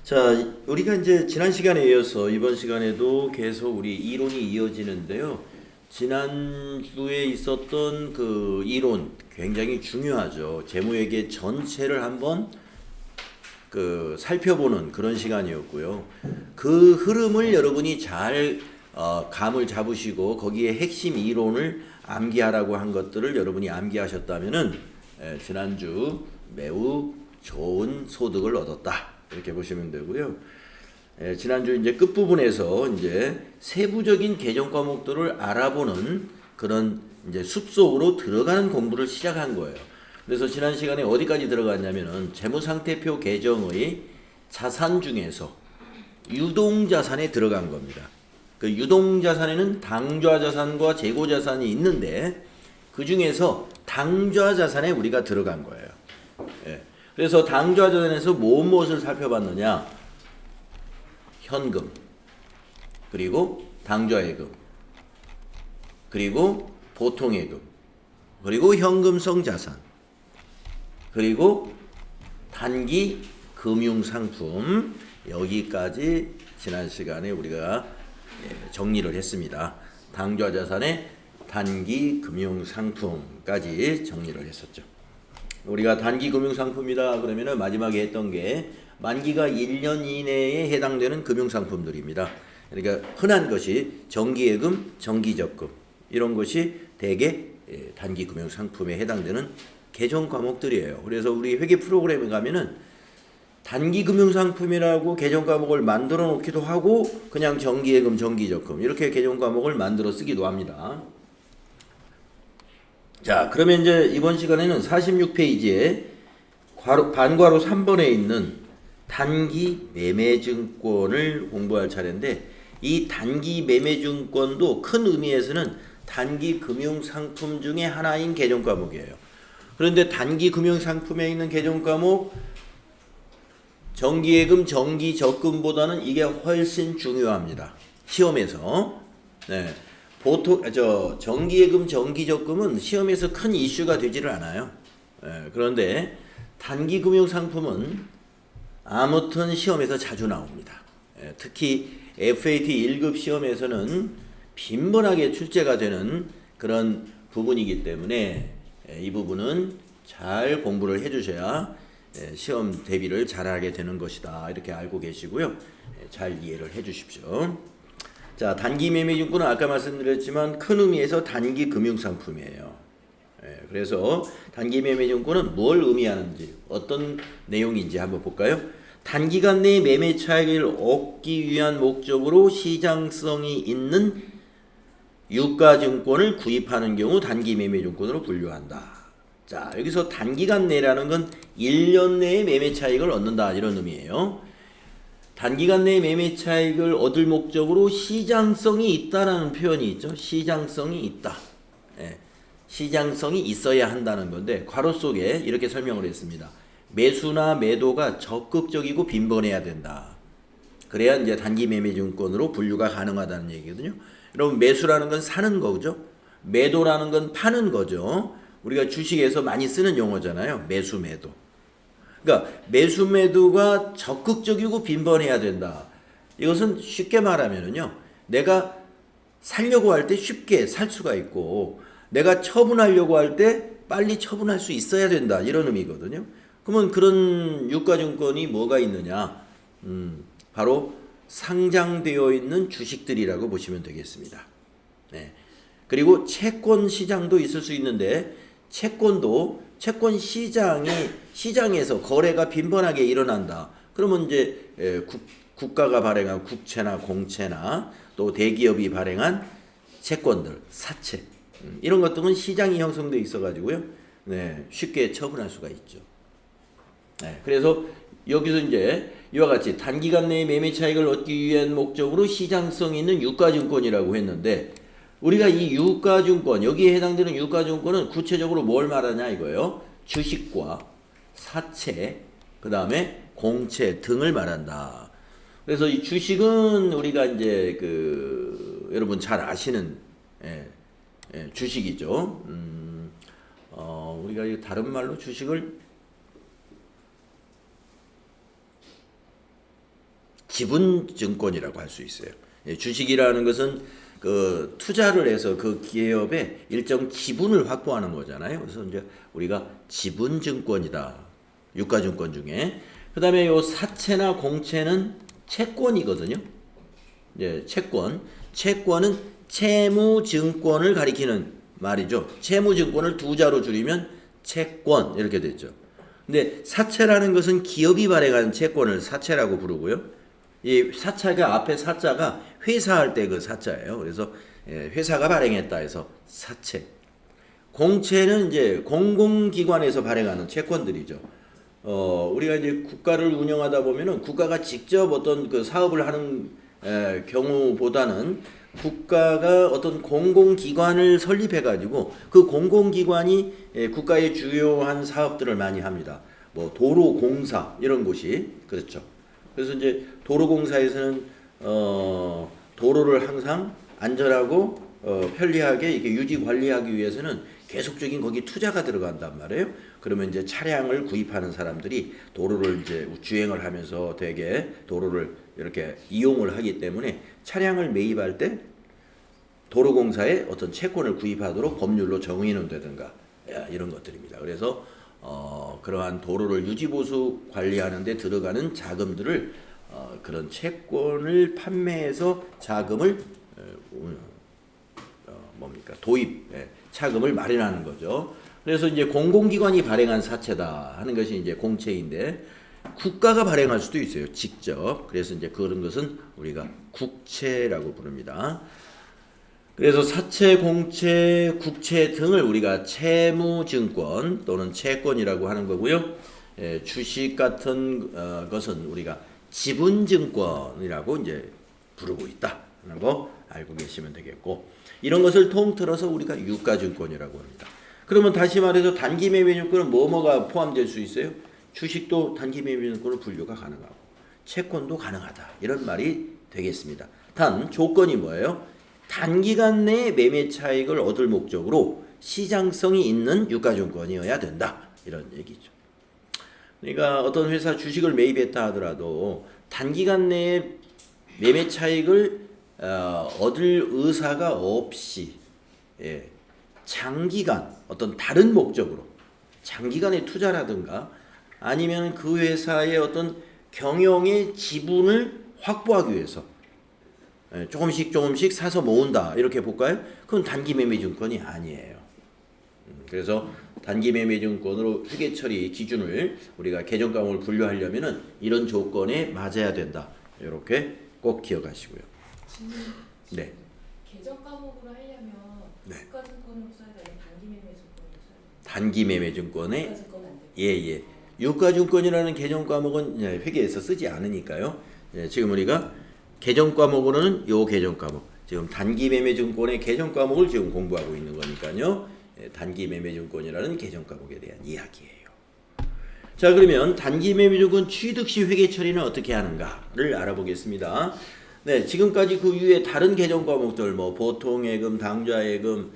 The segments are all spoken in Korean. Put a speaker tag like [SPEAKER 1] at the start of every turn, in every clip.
[SPEAKER 1] 자, 우리가 이제 지난 시간에 이어서 이번 시간에도 계속 우리 이론이 이어지는데요. 지난주에 있었던 그 이론 굉장히 중요하죠. 재무회계 전체를 한번 살펴보는 그런 시간이었고요. 그 흐름을 여러분이 잘 감을 잡으시고 거기에 핵심 이론을 암기하라고 한 것들을 여러분이 암기하셨다면은 지난주 매우 좋은 소득을 얻었다. 이렇게 보시면 되고요. 지난주 이제 끝부분에서 이제 세부적인 개정 과목들을 알아보는 그런 이제 숲속으로 들어가는 공부를 시작한 거예요. 그래서 지난 시간에 어디까지 들어갔냐면은 재무상태표 개정의 자산 중에서 유동자산에 들어간 겁니다. 그 유동자산에는 당좌자산과 재고자산이 있는데 그 중에서 당좌자산에 우리가 들어간 거예요. 그래서 당좌자산에서 무엇을 살펴봤느냐? 현금, 그리고 당좌예금, 그리고 보통예금, 그리고 현금성 자산, 그리고 단기 금융상품, 여기까지 지난 시간에 우리가 정리를 했습니다. 당좌자산의 단기 금융상품까지 정리를 했었죠. 우리가 단기 금융상품이다 그러면은 마지막에 했던 게 만기가 1년 이내에 해당되는 금융상품들입니다. 그러니까 흔한 것이 정기예금, 정기적금 이런 것이 대개 단기 금융상품에 해당되는 개정 과목들이에요. 그래서 우리 회계 프로그램에 가면은 단기 금융상품이라고 개정 과목을 만들어 놓기도 하고 그냥 정기예금, 정기적금 이렇게 개정 과목을 만들어 쓰기도 합니다. 자, 그러면 이제 이번 시간에는 46페이지에 반괄호 3번에 있는 단기 매매증권을 공부할 차례인데 이 단기 매매증권도 큰 의미에서는 단기 금융상품 중에 하나인 개정 과목이에요. 그런데 단기 금융상품에 있는 개정 과목 정기예금, 정기적금보다는 이게 훨씬 중요합니다. 시험에서. 네. 보통 정기예금, 정기적금은 시험에서 큰 이슈가 되지를 않아요. 그런데 단기 금융상품은 아무튼 시험에서 자주 나옵니다. 특히 FAT 1급 시험에서는 빈번하게 출제가 되는 그런 부분이기 때문에 이 부분은 잘 공부를 해주셔야 시험 대비를 잘하게 되는 것이다. 이렇게 알고 계시고요. 잘 이해를 해주십시오. 자, 단기 매매증권은 아까 말씀드렸지만 큰 의미에서 단기 금융상품이에요. 그래서 단기 매매증권은 뭘 의미하는지 어떤 내용인지 한번 볼까요? 단기간 내 매매 차익을 얻기 위한 목적으로 시장성이 있는 유가증권을 구입하는 경우 단기 매매증권으로 분류한다. 자, 여기서 단기간 내라는 건 1년 내에 매매 차익을 얻는다 이런 의미예요. 단기간 내 매매 차익을 얻을 목적으로 시장성이 있다라는 표현이 있죠. 시장성이 있다. 시장성이 있어야 한다는 건데 괄호 속에 이렇게 설명을 했습니다. 매수나 매도가 적극적이고 빈번해야 된다. 그래야 이제 단기 매매증권으로 분류가 가능하다는 얘기거든요. 여러분 매수라는 건 사는 거죠. 매도라는 건 파는 거죠. 우리가 주식에서 많이 쓰는 용어잖아요. 매수 매도. 그러니까 매수 매도가 적극적이고 빈번해야 된다. 이것은 쉽게 말하면은요. 내가 살려고 할 때 쉽게 살 수가 있고 내가 처분하려고 할 때 빨리 처분할 수 있어야 된다. 이런 의미거든요. 그러면 그런 유가증권이 뭐가 있느냐? 바로 상장되어 있는 주식들이라고 보시면 되겠습니다. 네. 그리고 채권 시장도 있을 수 있는데 채권도 채권 시장에서 거래가 빈번하게 일어난다. 그러면 이제 국가가 발행한 국채나 공채나 또 대기업이 발행한 채권들, 사채 이런 것들은 시장이 형성되어 있어가지고요. 네, 쉽게 처분할 수가 있죠. 네, 그래서 여기서 이제 이와 같이 단기간 내에 매매 차익을 얻기 위한 목적으로 시장성 있는 유가증권이라고 했는데 우리가 이 유가증권, 여기에 해당되는 유가증권은 구체적으로 뭘 말하냐 이거예요. 주식과 사채, 그 다음에 공채 등을 말한다. 그래서 이 주식은 우리가 이제 여러분 잘 아시는 주식이죠. 우리가 다른 말로 주식을 지분증권이라고 할 수 있어요. 예, 주식이라는 것은 그 투자를 해서 그 기업에 일정 지분을 확보하는 거잖아요. 그래서 이제 우리가 지분증권이다. 유가증권 중에. 그다음에 요 사채나 공채는 채권이거든요. 예, 채권. 채권은 채무증권을 가리키는 말이죠. 채무증권을 두 자로 줄이면 채권 이렇게 됐죠. 근데 사채라는 것은 기업이 발행한 채권을 사채라고 부르고요. 이 사채가 앞에 사자가 회사할 때 그 사자예요. 그래서 회사가 발행했다 해서 사채. 공채는 이제 공공기관에서 발행하는 채권들이죠. 우리가 이제 국가를 운영하다 보면은 국가가 직접 어떤 그 사업을 하는 경우보다는 국가가 어떤 공공기관을 설립해가지고 그 공공기관이 국가의 주요한 사업들을 많이 합니다. 뭐 도로공사 이런 곳이 그렇죠. 그래서 이제 도로공사에서는 도로를 항상 안전하고 편리하게 이렇게 유지 관리하기 위해서는 계속적인 거기 투자가 들어간단 말이에요. 그러면 이제 차량을 구입하는 사람들이 도로를 이제 주행을 하면서 되게 도로를 이렇게 이용을 하기 때문에 차량을 매입할 때 도로공사에 어떤 채권을 구입하도록 법률로 정의는 되든가 이런 것들입니다. 그래서 그러한 도로를 유지보수 관리하는 데 들어가는 자금들을 그런 채권을 판매해서 자금을 도입 차금을 마련하는 거죠. 그래서 이제 공공기관이 발행한 사채다 하는 것이 이제 공채인데 국가가 발행할 수도 있어요. 직접. 그래서 이제 그런 것은 우리가 국채라고 부릅니다. 그래서 사채, 공채, 국채 등을 우리가 채무증권 또는 채권이라고 하는 거고요. 주식 같은 것은 우리가 지분증권이라고 이제 부르고 있다 하는 거 알고 계시면 되겠고, 이런 것을 통틀어서 우리가 유가증권이라고 합니다. 그러면 다시 말해서 단기매매증권은 뭐가 포함될 수 있어요? 주식도 단기매매증권으로 분류가 가능하고 채권도 가능하다 이런 말이 되겠습니다. 단 조건이 뭐예요? 단기간 내에 매매 차익을 얻을 목적으로 시장성이 있는 유가증권이어야 된다 이런 얘기죠. 그러니까 어떤 회사 주식을 매입했다 하더라도 단기간 내에 매매 차익을 얻을 의사가 없이 장기간 어떤 다른 목적으로 장기간의 투자라든가 아니면 그 회사의 어떤 경영의 지분을 확보하기 위해서 조금씩 사서 모은다 이렇게 볼까요? 그건 단기매매증권이 아니에요. 그래서 단기매매증권으로 회계처리 기준을 우리가 개정과목을 분류하려면은 이런 조건에 맞아야 된다. 이렇게 꼭 기억하시고요. 네.
[SPEAKER 2] 개정과목으로 하려면 유가증권으로 써야 되는 단기매매증권으로 써야 돼요.
[SPEAKER 1] 단기매매증권에
[SPEAKER 2] 유가증권 안 돼요.
[SPEAKER 1] 예. 유가증권이라는 개정과목은 회계에서 쓰지 않으니까요. 지금 우리가 개정과목으로는 요 개정과목, 지금 단기매매증권의 개정과목을 지금 공부하고 있는 거니까요. 단기매매증권이라는 개정과목에 대한 이야기예요. 자, 그러면 단기매매증권 취득시 회계처리는 어떻게 하는가를 알아보겠습니다. 네, 지금까지 그 위에 다른 개정과목들 뭐 보통예금, 당좌예금,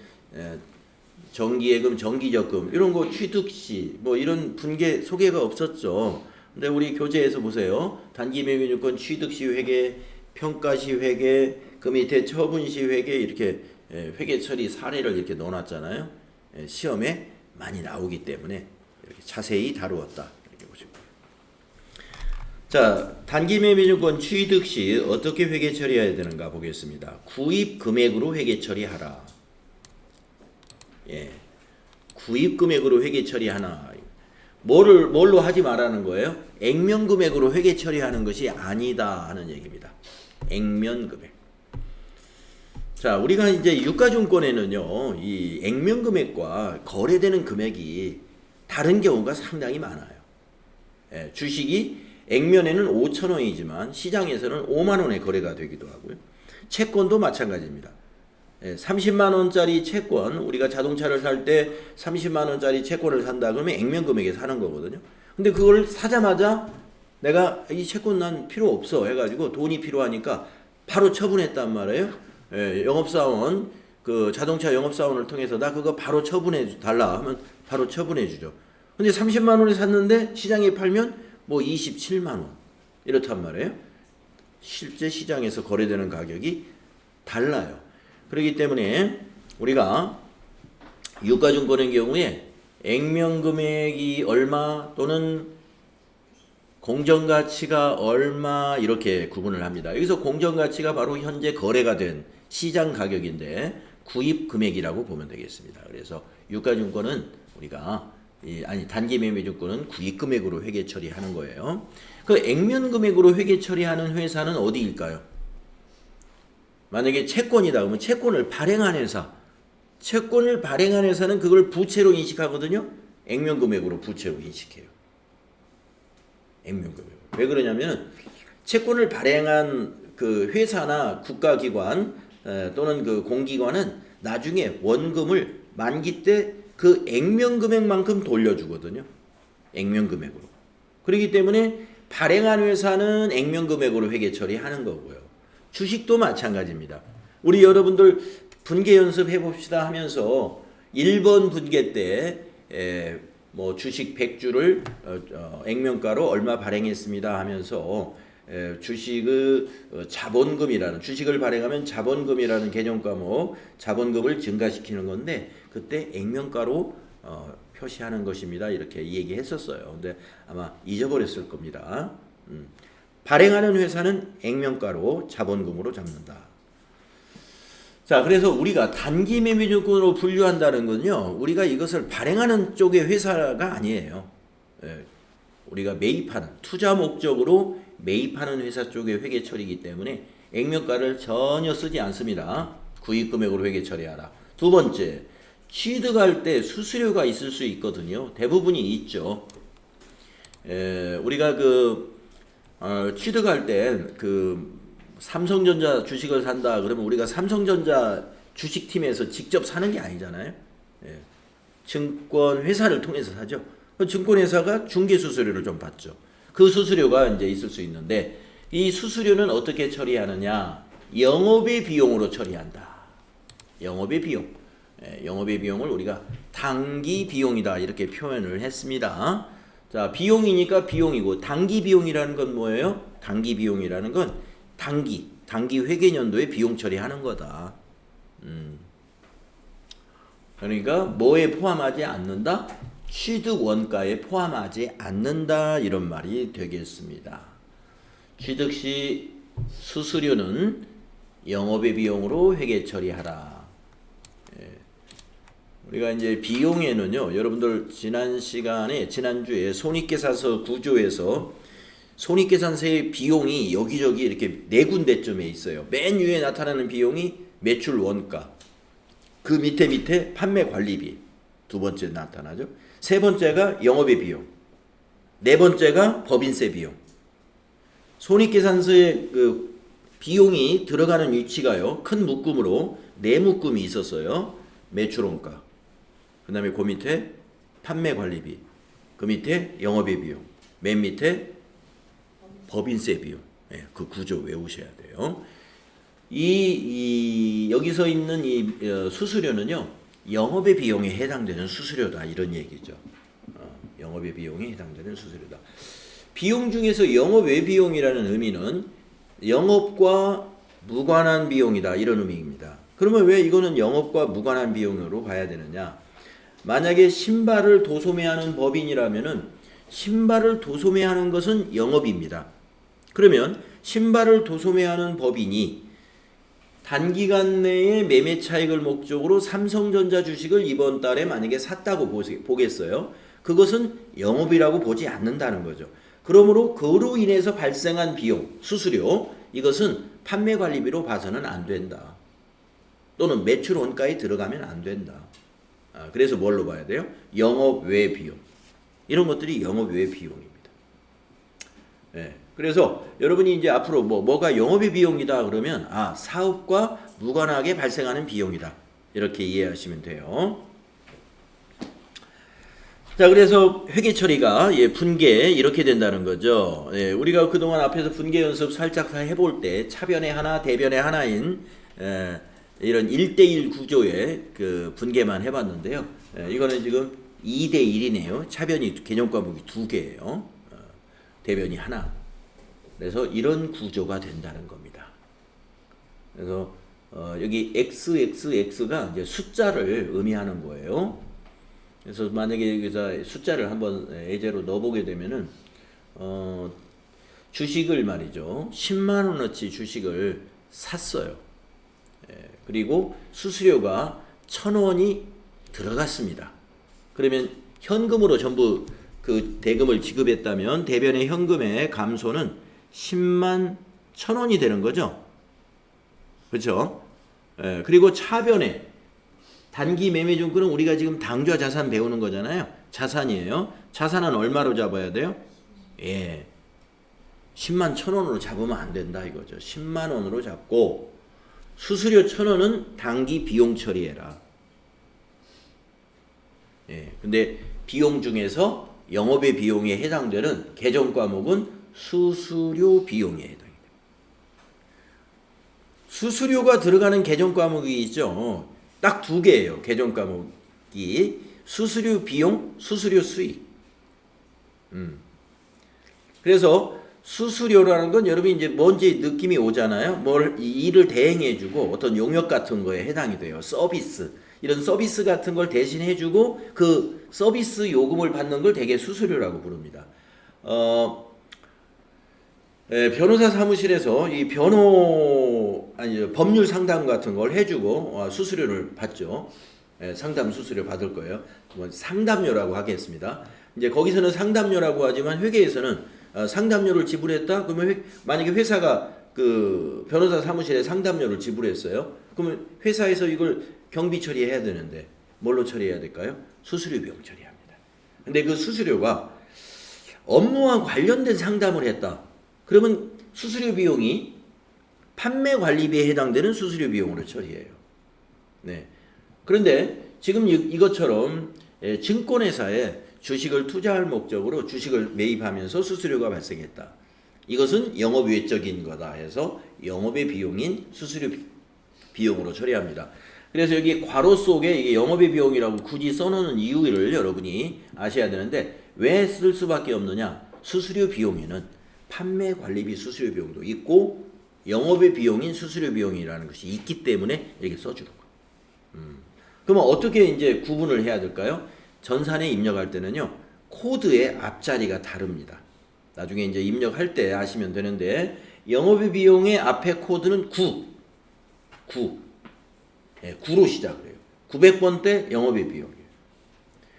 [SPEAKER 1] 정기예금, 정기적금 이런 거 취득시 뭐 이런 분계 소개가 없었죠. 근데 우리 교재에서 보세요. 단기매매증권 취득시 회계, 평가시 회계, 그 밑에 처분시 회계 이렇게 회계 처리 사례를 이렇게 넣어놨잖아요. 시험에 많이 나오기 때문에 이렇게 자세히 다루었다 이렇게 보시고. 자, 단기매매증권 취득 시 어떻게 회계 처리해야 되는가 보겠습니다. 구입 금액으로 회계 처리하라. 구입 금액으로 회계 처리하나. 뭘로 하지 말라는 거예요? 액면 금액으로 회계 처리하는 것이 아니다 하는 얘기입니다. 액면 금액. 자, 우리가 이제 유가증권에는요, 이 액면 금액과 거래되는 금액이 다른 경우가 상당히 많아요. 주식이 액면에는 5,000원이지만 시장에서는 5만 원에 거래가 되기도 하고요. 채권도 마찬가지입니다. 30만 원짜리 채권, 우리가 자동차를 살 때 30만 원짜리 채권을 산다 그러면 액면 금액에 사는 거거든요. 근데 그걸 사자마자 내가 이 채권 난 필요 없어 해가지고 돈이 필요하니까 바로 처분했단 말이에요. 영업사원, 그 자동차 영업사원을 통해서 나 그거 바로 처분해 달라 하면 바로 처분해 주죠. 근데 30만 원에 샀는데 시장에 팔면 뭐 27만 원 이렇단 말이에요. 실제 시장에서 거래되는 가격이 달라요. 그렇기 때문에 우리가 유가증권의 경우에 액면금액이 얼마 또는 공정가치가 얼마 이렇게 구분을 합니다. 여기서 공정가치가 바로 현재 거래가 된 시장 가격인데 구입금액이라고 보면 되겠습니다. 그래서 유가증권은 우리가 단기 매매증권은 구입금액으로 회계 처리하는 거예요. 그 액면금액으로 회계 처리하는 회사는 어디일까요? 만약에 채권이다 그러면 채권을 발행한 회사, 채권을 발행한 회사는 그걸 부채로 인식하거든요. 액면금액으로 부채로 인식해요. 액면금액. 왜 그러냐면 채권을 발행한 그 회사나 국가기관 또는 그 공기관은 나중에 원금을 만기 때 그 액면금액만큼 돌려주거든요. 액면금액으로. 그렇기 때문에 발행한 회사는 액면금액으로 회계 처리하는 거고요. 주식도 마찬가지입니다. 우리 여러분들 분계 연습 해봅시다 하면서 1번 분계 때 뭐 주식 100주를 액면가로 얼마 발행했습니다 하면서 주식의 자본금이라는 주식을 발행하면 자본금이라는 개념 과목 자본금을 증가시키는 건데 그때 액면가로 표시하는 것입니다. 이렇게 얘기했었어요. 근데 아마 잊어버렸을 겁니다. 발행하는 회사는 액면가로 자본금으로 잡는다. 자, 그래서 우리가 단기 매매증권으로 분류한다는 건요. 우리가 이것을 발행하는 쪽의 회사가 아니에요. 우리가 매입하는 투자 목적으로 매입하는 회사 쪽의 회계 처리이기 때문에 액면가를 전혀 쓰지 않습니다. 구입금액으로 회계 처리하라. 두 번째, 취득할 때 수수료가 있을 수 있거든요. 대부분이 있죠. 우리가 취득할 때 삼성전자 주식을 산다 그러면 우리가 삼성전자 주식팀에서 직접 사는 게 아니잖아요. 증권 회사를 통해서 사죠. 증권회사가 중개 수수료를 좀 받죠. 그 수수료가 이제 있을 수 있는데 이 수수료는 어떻게 처리하느냐? 영업의 비용으로 처리한다. 영업의 비용. 영업의 비용을 우리가 단기 비용이다 이렇게 표현을 했습니다. 자, 비용이니까 비용이고 단기 비용이라는 건 뭐예요? 단기 비용이라는 건 단기 회계연도에 비용 처리하는 거다. 그러니까 뭐에 포함하지 않는다? 취득 원가에 포함하지 않는다 이런 말이 되겠습니다. 취득 시 수수료는 영업의 비용으로 회계 처리하라. 우리가 이제 비용에는요, 여러분들 지난주에 손익계산서 구조에서 손익계산서의 비용이 여기저기 이렇게 네 군데쯤에 있어요. 맨 위에 나타나는 비용이 매출 원가, 그 밑에 판매 관리비 두 번째 나타나죠. 세 번째가 영업의 비용, 네 번째가 법인세 비용. 손익계산서의 그 비용이 들어가는 위치가요, 큰 묶음으로 네 묶음이 있었어요. 매출 원가, 그 다음에 그 밑에 판매 관리비, 그 밑에 영업의 비용, 맨 밑에 법인세 비용. 그 구조 외우셔야 돼요. 여기서 있는 이 수수료는요, 영업의 비용에 해당되는 수수료다 이런 얘기죠. 영업의 비용에 해당되는 수수료다. 비용 중에서 영업 외 비용이라는 의미는 영업과 무관한 비용이다 이런 의미입니다. 그러면 왜 이거는 영업과 무관한 비용으로 봐야 되느냐? 만약에 신발을 도소매하는 법인이라면은 신발을 도소매하는 것은 영업입니다. 그러면 신발을 도소매하는 법인이 단기간 내에 매매 차익을 목적으로 삼성전자 주식을 이번 달에 만약에 샀다고 보겠어요. 그것은 영업이라고 보지 않는다는 거죠. 그러므로 그로 인해서 발생한 비용, 수수료, 이것은 판매 관리비로 봐서는 안 된다. 또는 매출 원가에 들어가면 안 된다. 그래서 뭘로 봐야 돼요? 영업 외 비용. 이런 것들이 영업 외 비용입니다. 그래서 여러분이 이제 앞으로 뭐가 영업의 비용이다 그러면 사업과 무관하게 발생하는 비용이다. 이렇게 이해하시면 돼요. 자, 그래서 회계 처리가 분계 이렇게 된다는 거죠. 우리가 그동안 앞에서 분계 연습 살짝 해볼 때 차변의 하나, 대변의 하나인 이런 1대1 구조의 그 분계만 해봤는데요. 이거는 지금 2대1이네요. 차변이 개념 과목이 2개예요. 대변이 하나. 그래서 이런 구조가 된다는 겁니다. 그래서 여기 XXX가 이제 숫자를 의미하는 거예요. 그래서 만약에 여기서 숫자를 한번 예제로 넣어보게 되면은 주식을 말이죠. 10만 원어치 주식을 샀어요. 그리고 수수료가 1,000원이 들어갔습니다. 그러면 현금으로 전부 그 대금을 지급했다면 대변의 현금의 감소는 10만 1,000원이 되는 거죠. 그렇죠? 그리고 차변에 단기 매매증권은 우리가 지금 당좌 자산 배우는 거잖아요. 자산이에요. 자산은 얼마로 잡아야 돼요? 10만 1,000원으로 잡으면 안 된다 이거죠. 10만 원으로 잡고 수수료 1,000원은 단기 비용 처리해라. 근데 비용 중에서 영업의 비용에 해당되는 개정 과목은 수수료 비용에 해당이 됩니다. 수수료가 들어가는 개정 과목이 있죠. 딱 두 개예요. 개정 과목이 수수료 비용, 수수료 수익. 그래서 수수료라는 건 여러분이 이제 뭔지 느낌이 오잖아요. 뭘 일을 대행해주고 어떤 용역 같은 거에 해당이 돼요. 서비스. 이런 서비스 같은 걸 대신해주고 그 서비스 요금을 받는 걸 대개 수수료라고 부릅니다. 변호사 사무실에서 이 법률 상담 같은 걸 해주고 수수료를 받죠. 상담 수수료 받을 거예요. 상담료라고 하겠습니다. 이제 거기서는 상담료라고 하지만 회계에서는 상담료를 지불했다. 그러면 만약에 회사가 그 변호사 사무실에 상담료를 지불했어요. 그러면 회사에서 이걸 경비 처리해야 되는데 뭘로 처리해야 될까요? 수수료 비용 처리합니다. 근데 그 수수료가 업무와 관련된 상담을 했다. 그러면 수수료 비용이 판매 관리비에 해당되는 수수료 비용으로 처리해요. 그런데 지금 이것처럼 증권회사에 주식을 투자할 목적으로 주식을 매입하면서 수수료가 발생했다. 이것은 영업 외적인 거다 해서 영업의 비용인 수수료 비용으로 처리합니다. 그래서 여기 괄호 속에 이게 영업의 비용이라고 굳이 써놓는 이유를 여러분이 아셔야 되는데 왜 쓸 수밖에 없느냐? 수수료 비용에는 판매 관리비 수수료 비용도 있고 영업의 비용인 수수료 비용이라는 것이 있기 때문에 이렇게 써주는 거예요. 그러면 어떻게 이제 구분을 해야 될까요? 전산에 입력할 때는요, 코드의 앞자리가 다릅니다. 나중에 이제 입력할 때 아시면 되는데, 영업의 비용의 앞에 코드는 9로 시작을 해요. 900번대 영업의 비용이에요.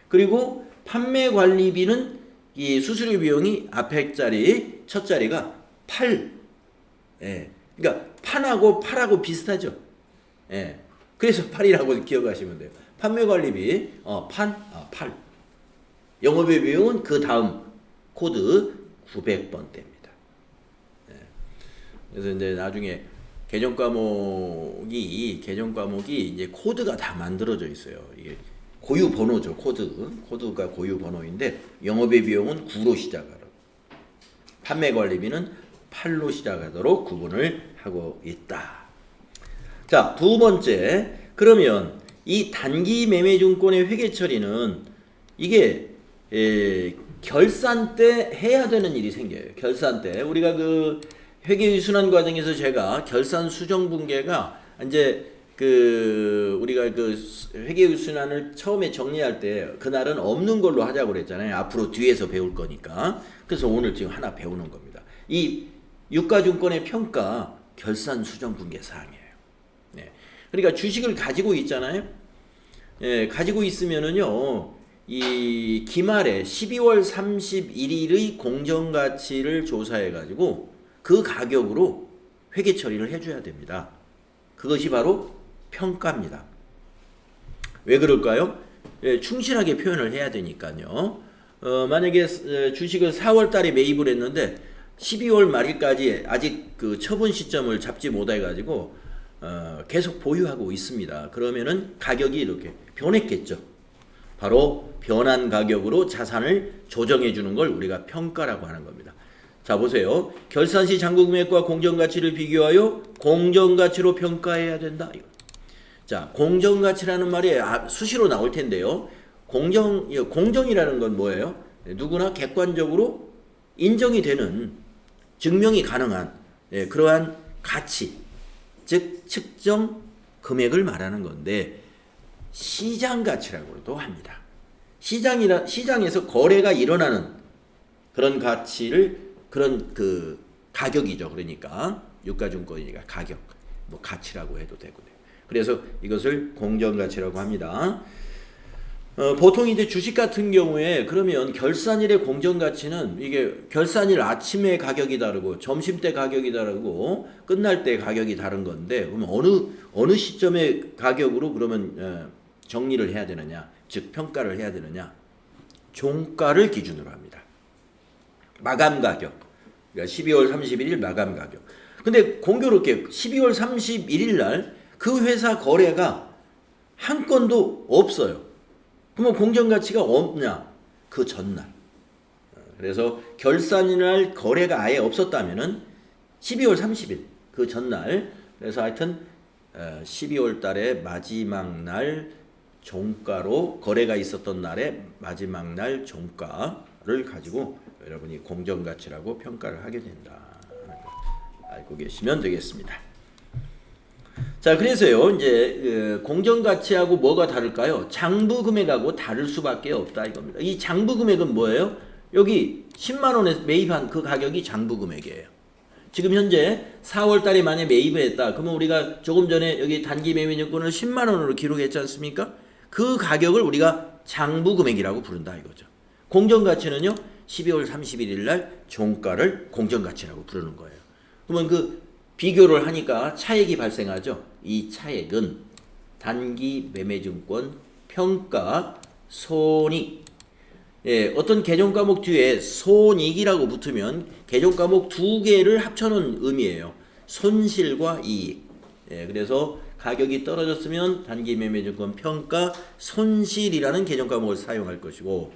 [SPEAKER 1] 그리고 판매 관리비는 이 수수료 비용이 앞에 자리, 첫 자리가 8. 그러니까 판하고 8하고 비슷하죠. 그래서 8이라고 기억하시면 돼요. 판매 관리비, 8. 영업의 비용은 그 다음 코드 900번대입니다. 그래서 이제 나중에 개정 과목이 이제 코드가 다 만들어져 있어요. 이게 고유 번호죠. 코드가 고유 번호인데 영업의 비용은 9로 시작하도록, 판매 관리비는 8로 시작하도록 구분을 하고 있다. 자, 두 번째, 그러면 이 단기 매매증권의 회계 처리는 이게 결산 때 해야 되는 일이 생겨요. 결산 때 우리가 그 회계유순환 과정에서 제가 결산 수정 분계가 이제 그 우리가 그 회계유순환을 처음에 정리할 때 그날은 없는 걸로 하자고 그랬잖아요. 앞으로 뒤에서 배울 거니까. 그래서 오늘 지금 하나 배우는 겁니다. 이 유가증권의 평가 결산 수정 분계 사항이에요. 그러니까 주식을 가지고 있잖아요. 가지고 있으면은요, 이 기말에 12월 31일의 공정가치를 조사해가지고 그 가격으로 회계 처리를 해줘야 됩니다. 그것이 바로 평가입니다. 왜 그럴까요? 충실하게 표현을 해야 되니까요. 만약에 주식을 4월 달에 매입을 했는데 12월 말일까지 아직 그 처분 시점을 잡지 못해가지고 계속 보유하고 있습니다. 그러면은 가격이 이렇게 변했겠죠. 바로 변한 가격으로 자산을 조정해 주는 걸 우리가 평가라고 하는 겁니다. 자, 보세요. 결산 시 잔고 금액과 공정가치를 비교하여 공정가치로 평가해야 된다. 자, 공정가치라는 말이 수시로 나올 텐데요. 공정이라는 건 뭐예요? 누구나 객관적으로 인정이 되는 증명이 가능한 그러한 가치, 즉 측정 금액을 말하는 건데 시장 가치라고도 합니다. 시장에서 거래가 일어나는 그런 가치를 그런 그 가격이죠. 그러니까 유가증권이니까 가격, 뭐 가치라고 해도 되고. 그래서 이것을 공정가치라고 합니다. 보통 이제 주식 같은 경우에 그러면 결산일의 공정가치는 이게 결산일 아침에 가격이 다르고 점심 때 가격이 다르고 끝날 때 가격이 다른 건데 그러면 어느 시점의 가격으로 그러면 정리를 해야 되느냐, 즉 평가를 해야 되느냐, 종가를 기준으로 합니다. 마감 가격, 그러니까 12월 31일 마감 가격. 근데 공교롭게 12월 31일 날 그 회사 거래가 한 건도 없어요. 그러면 공정가치가 없냐? 그 전날. 그래서 결산일 거래가 아예 없었다면은 12월 30일 그 전날. 그래서 하여튼 12월 달의 마지막 날 종가로 거래가 있었던 날의 마지막 날 종가를 가지고 여러분이 공정가치라고 평가를 하게 된다. 알고 계시면 되겠습니다. 자, 그래서요, 이제 공정가치하고 뭐가 다를까요? 장부 금액하고 다를 수밖에 없다 이겁니다. 이 장부 금액은 뭐예요? 여기 10만 원에 매입한 그 가격이 장부 금액이에요. 지금 현재 4월 달에 만약 매입을 했다. 그러면 우리가 조금 전에 여기 단기 매매증권을 10만 원으로 기록했지 않습니까? 그 가격을 우리가 장부 금액이라고 부른다 이거죠. 공정가치는요, 12월 31일 날 종가를 공정가치라고 부르는 거예요. 그러면 그 비교를 하니까 차액이 발생하죠. 이 차액은 단기 매매증권 평가 손익. 어떤 개정 과목 뒤에 손익이라고 붙으면 개정 과목 두 개를 합쳐놓은 의미예요. 손실과 이익. 그래서 가격이 떨어졌으면 단기 매매증권 평가 손실이라는 개정 과목을 사용할 것이고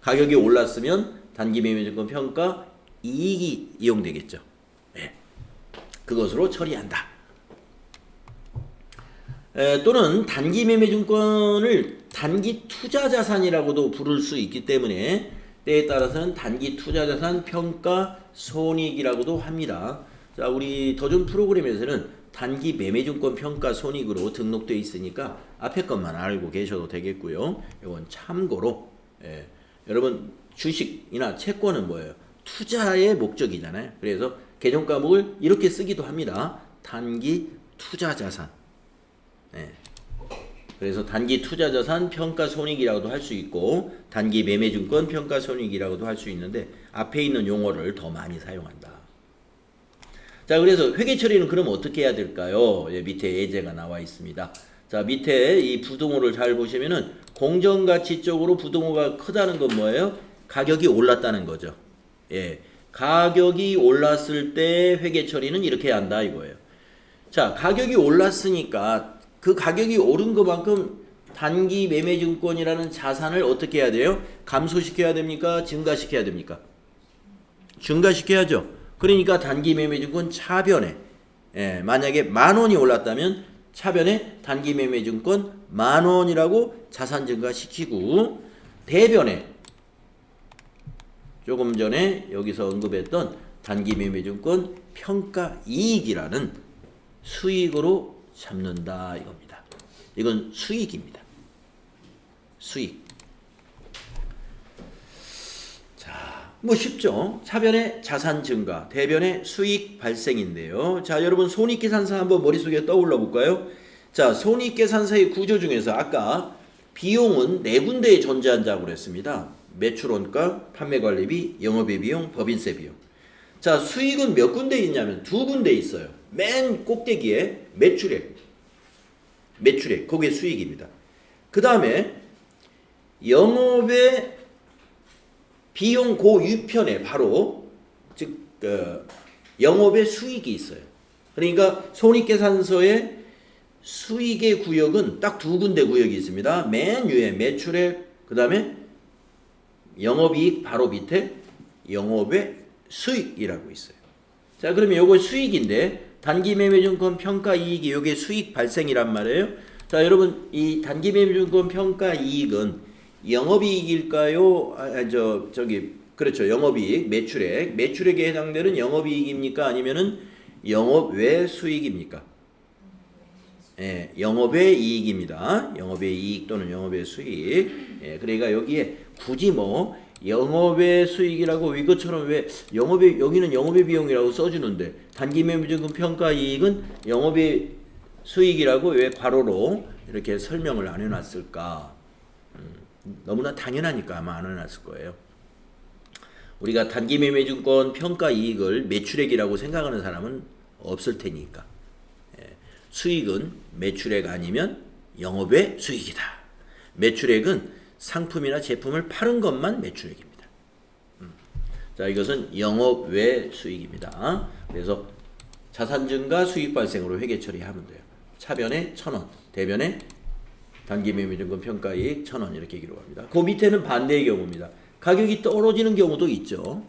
[SPEAKER 1] 가격이 올랐으면 단기 매매증권 평가 이익이 이용되겠죠. 그것으로 처리한다. 또는 단기 매매증권을 단기 투자자산이라고도 부를 수 있기 때문에 때에 따라서는 단기 투자자산 평가 손익이라고도 합니다. 자, 우리 더존 프로그램에서는 단기 매매증권 평가 손익으로 등록되어 있으니까 앞에 것만 알고 계셔도 되겠고요. 이건 참고로 여러분 주식이나 채권은 뭐예요? 투자의 목적이잖아요. 그래서 개정 과목을 이렇게 쓰기도 합니다. 단기 투자자산. 그래서 단기 투자자산 평가손익이라고도 할 수 있고 단기 매매증권 평가손익이라고도 할 수 있는데 앞에 있는 용어를 더 많이 사용한다. 자, 그래서 회계처리는 그럼 어떻게 해야 될까요? 밑에 예제가 나와 있습니다. 자, 밑에 이 부동호를 잘 보시면은 공정가치 쪽으로 부동호가 크다는 건 뭐예요? 가격이 올랐다는 거죠. 가격이 올랐을 때 회계처리는 이렇게 한다 이거예요. 자, 가격이 올랐으니까 그 가격이 오른 것만큼 단기 매매증권이라는 자산을 어떻게 해야 돼요? 감소시켜야 됩니까? 증가시켜야 됩니까? 증가시켜야죠. 그러니까 단기 매매증권 차변에 만약에 10,000원이 올랐다면 차변에 단기 매매증권 10,000원이라고 자산 증가시키고 대변에 조금 전에 여기서 언급했던 단기 매매증권 평가이익이라는 수익으로 잡는다 이겁니다. 이건 수익입니다. 수익. 자, 뭐 쉽죠? 차변의 자산 증가, 대변의 수익 발생인데요. 자, 여러분 손익계산서 한번 머릿속에 떠올려 볼까요? 자, 손익계산서의 구조 중에서 아까 비용은 네 군데에 존재한다고 그랬습니다. 매출원가, 판매관리비, 영업의 비용, 법인세 비용. 자, 수익은 몇 군데 있냐면 두 군데 있어요. 맨 꼭대기에 매출액, 그게 수익입니다. 그 다음에 영업의 비용 그 위편에 바로 즉 영업의 수익이 있어요. 그러니까 손익계산서에 수익의 구역은 딱 두 군데 구역이 있습니다. 맨 위에 매출액, 그 다음에 영업이익 바로 밑에 영업의 수익이라고 있어요. 자, 그러면 요거 수익인데 단기 매매증권 평가이익이 요게 수익 발생이란 말이에요. 자, 여러분 이 단기 매매증권 평가이익은 영업이익일까요? 그렇죠. 영업이익, 매출액. 매출액에 해당되는 영업이익입니까? 아니면은 영업외 수익입니까? 예, 영업의 이익입니다. 영업의 이익 또는 영업의 수익. 예, 그러니까 여기에 굳이 뭐 영업의 수익이라고 이것처럼 왜 영업의 여기는 영업의 비용이라고 써주는데 단기 매매증권 평가 이익은 영업의 수익이라고 왜 괄호로 이렇게 설명을 안 해놨을까? 너무나 당연하니까 아마 안 해놨을 거예요. 우리가 단기 매매증권 평가 이익을 매출액이라고 생각하는 사람은 없을 테니까. 수익은 매출액 아니면 영업의 수익이다. 매출액은 상품이나 제품을 파는 것만 매출액입니다. 자, 이것은 영업외 수익입니다. 그래서 자산 증가 수익 발생으로 회계 처리하면 돼요. 차변에 1,000원, 대변에 단기 매매증권 평가이익 1,000원 이렇게 기록합니다. 그 밑에는 반대의 경우입니다. 가격이 떨어지는 경우도 있죠.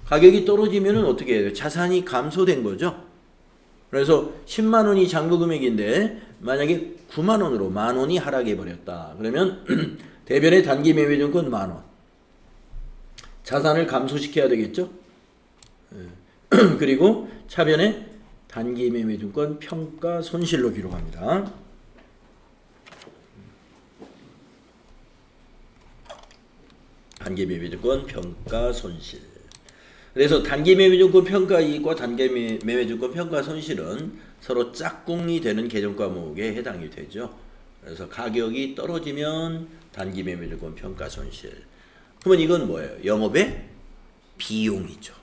[SPEAKER 1] 가격이 떨어지면은 어떻게 해요? 자산이 감소된 거죠. 그래서 10만 원이 장부 금액인데 만약에 9만 원으로 만 원이 하락해 버렸다. 그러면 대변의 단기 매매증권 만 원. 자산을 감소시켜야 되겠죠? 그리고 차변에 단기 매매증권 평가 손실로 기록합니다. 단기 매매증권 평가 손실. 그래서 단기 매매증권 평가 이익과 단기 매매증권 평가 손실은 서로 짝꿍이 되는 계정 과목에 해당이 되죠. 그래서 가격이 떨어지면 단기 매매증권 평가 손실. 그러면 이건 뭐예요? 영업의 비용이죠.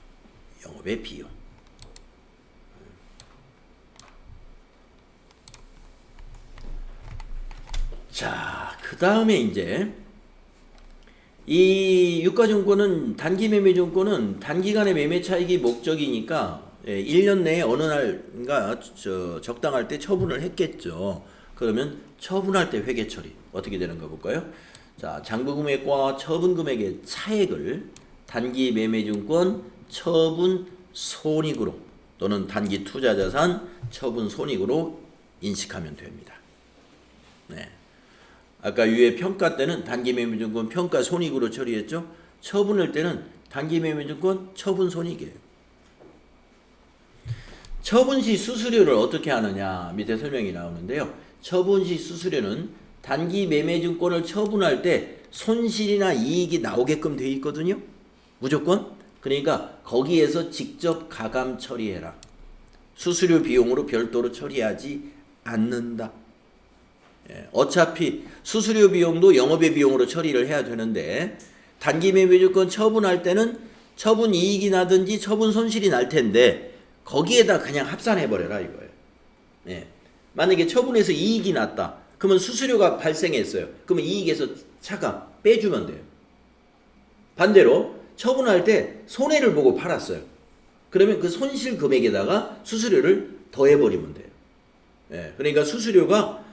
[SPEAKER 1] 영업의 비용. 자, 그 다음에 이제 이 유가증권은 단기 매매증권은 단기간의 매매 차익이 목적이니까 1년 내에 어느 날인가 적당할 때 처분을 했겠죠. 그러면 처분할 때 회계 처리 어떻게 되는가 볼까요? 자, 장부 금액과 처분 금액의 차액을 단기 매매증권 처분 손익으로 또는 단기 투자자산 처분 손익으로 인식하면 됩니다. 네. 아까 위에 평가 때는 단기 매매증권 평가 손익으로 처리했죠. 처분할 때는 단기 매매증권 처분 손익이에요. 처분 시 수수료를 어떻게 하느냐 밑에 설명이 나오는데요. 처분 시 수수료는 단기 매매증권을 처분할 때 손실이나 이익이 나오게끔 돼 있거든요. 무조건. 그러니까 거기에서 직접 가감 처리해라. 수수료 비용으로 별도로 처리하지 않는다. 어차피 수수료 비용도 영업의 비용으로 처리를 해야 되는데 단기 매매증권 처분할 때는 처분 이익이 나든지 처분 손실이 날 텐데 거기에다 그냥 합산해 버려라 이거예요. 만약에 처분해서 이익이 났다. 그러면 수수료가 발생했어요. 그러면 이익에서 차감 빼주면 돼요. 반대로 처분할 때 손해를 보고 팔았어요. 그러면 그 손실 금액에다가 수수료를 더해버리면 돼요. 그러니까 수수료가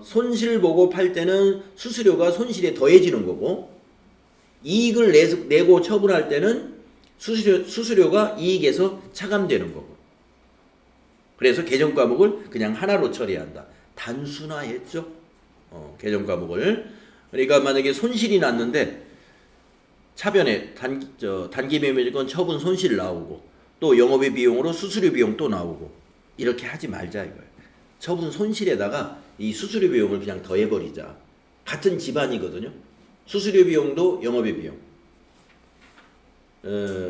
[SPEAKER 1] 손실 보고 팔 때는 수수료가 손실에 더해지는 거고 이익을 내고 처분할 때는 수수료가 이익에서 차감되는 거고 그래서 계정 과목을 그냥 하나로 처리한다. 단순화했죠. 계정 과목을. 그러니까 만약에 손실이 났는데 차변에 단기 매매증권 처분 손실 나오고 또 영업의 비용으로 수수료 비용 또 나오고 이렇게 하지 말자 이거예요. 처분 손실에다가 이 수수료 비용을 그냥 더해버리자. 같은 집안이거든요. 수수료 비용도 영업의 비용.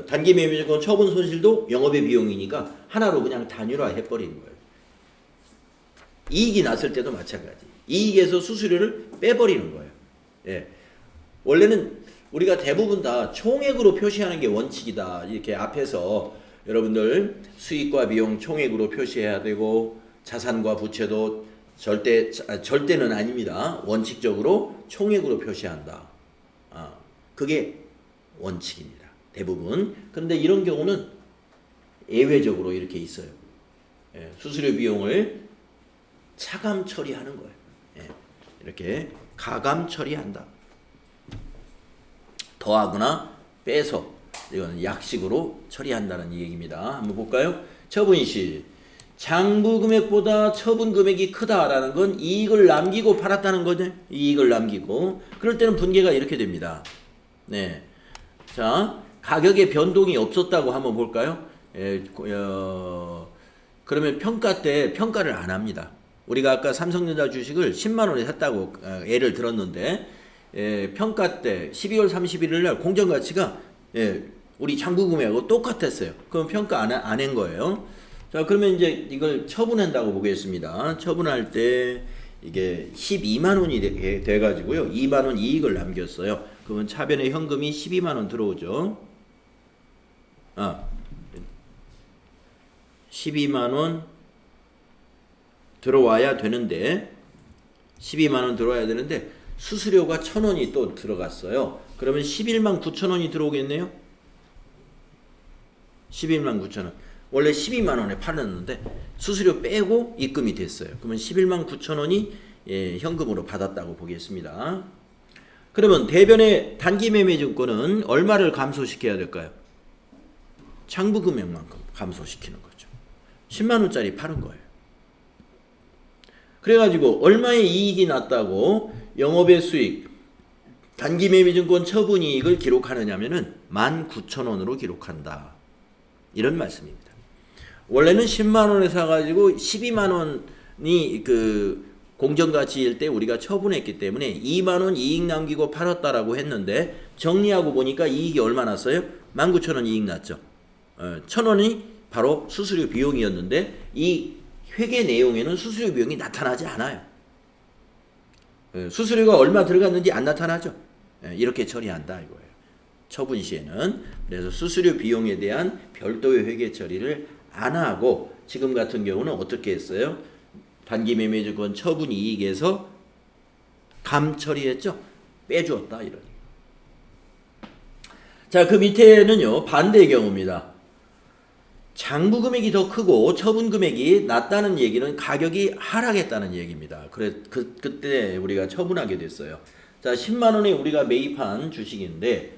[SPEAKER 1] 단기 매매증권 처분 손실도 영업의 비용이니까 하나로 그냥 단일화 해버리는 거예요. 이익이 났을 때도 마찬가지. 이익에서 수수료를 빼버리는 거예요. 원래는 우리가 대부분 다 총액으로 표시하는 게 원칙이다. 이렇게 앞에서 여러분들 수익과 비용 총액으로 표시해야 되고 자산과 부채도 절대는 아닙니다. 원칙적으로 총액으로 표시한다. 그게 원칙입니다. 대부분. 그런데 이런 경우는 예외적으로 이렇게 있어요. 수수료 비용을 차감 처리하는 거예요. 이렇게 가감 처리한다. 더하거나 빼서 이건 약식으로 처리한다는 얘기입니다. 한번 볼까요? 처분 시 장부 금액보다 처분 금액이 크다라는 건 이익을 남기고 팔았다는 거죠. 이익을 남기고. 그럴 때는 분계가 이렇게 됩니다. 자, 가격의 변동이 없었다고 한번 볼까요? 그러면 평가 때 평가를 안 합니다. 우리가 아까 삼성전자 주식을 10만 원에 샀다고 예를 들었는데 평가 때 12월 31일 날 공정 가치가 우리 장부 구매하고 똑같았어요. 그럼 평가 안 한 거예요. 자, 그러면 이제 이걸 처분한다고 보겠습니다. 처분할 때 이게 12만 원이 돼 가지고요. 2만 원 이익을 남겼어요. 그러면 차변에 현금이 12만 원 들어오죠. 12만 원 들어와야 되는데 12만 원 들어와야 되는데 수수료가 1,000원이 또 들어갔어요. 그러면 11만 9천 원이 들어오겠네요. 11만 9천 원. 원래 12만 원에 팔았는데 수수료 빼고 입금이 됐어요. 그러면 11만 9천 원이 현금으로 받았다고 보겠습니다. 그러면 대변의 단기 매매 증권은 얼마를 감소시켜야 될까요? 장부 금액만큼 감소시키는 거죠. 10만 원짜리 파는 거예요. 그래가지고 얼마의 이익이 났다고 영업의 수익, 단기 매매 증권 처분 이익을 기록하느냐면은 19,000원으로 기록한다. 이런 말씀입니다. 원래는 10만 원에 사가지고 12만 원이 그 공정가치일 때 우리가 처분했기 때문에 2만 원 이익 남기고 팔았다라고 했는데 정리하고 보니까 이익이 얼마 났어요? 19,000원 이익 났죠. 1,000원이 바로 수수료 비용이었는데 이 회계 내용에는 수수료 비용이 나타나지 않아요. 수수료가 얼마 들어갔는지 안 나타나죠. 이렇게 처리한다 이거예요. 처분 시에는. 그래서 수수료 비용에 대한 별도의 회계 처리를 안 하고 지금 같은 경우는 어떻게 했어요? 단기 매매 증권 처분 이익에서 감 처리했죠. 빼주었다 이런. 자, 그 밑에는요 반대의 경우입니다. 장부 금액이 더 크고 처분 금액이 낮다는 얘기는 가격이 하락했다는 얘기입니다. 그때 우리가 처분하게 됐어요. 자, 10만 원에 우리가 매입한 주식인데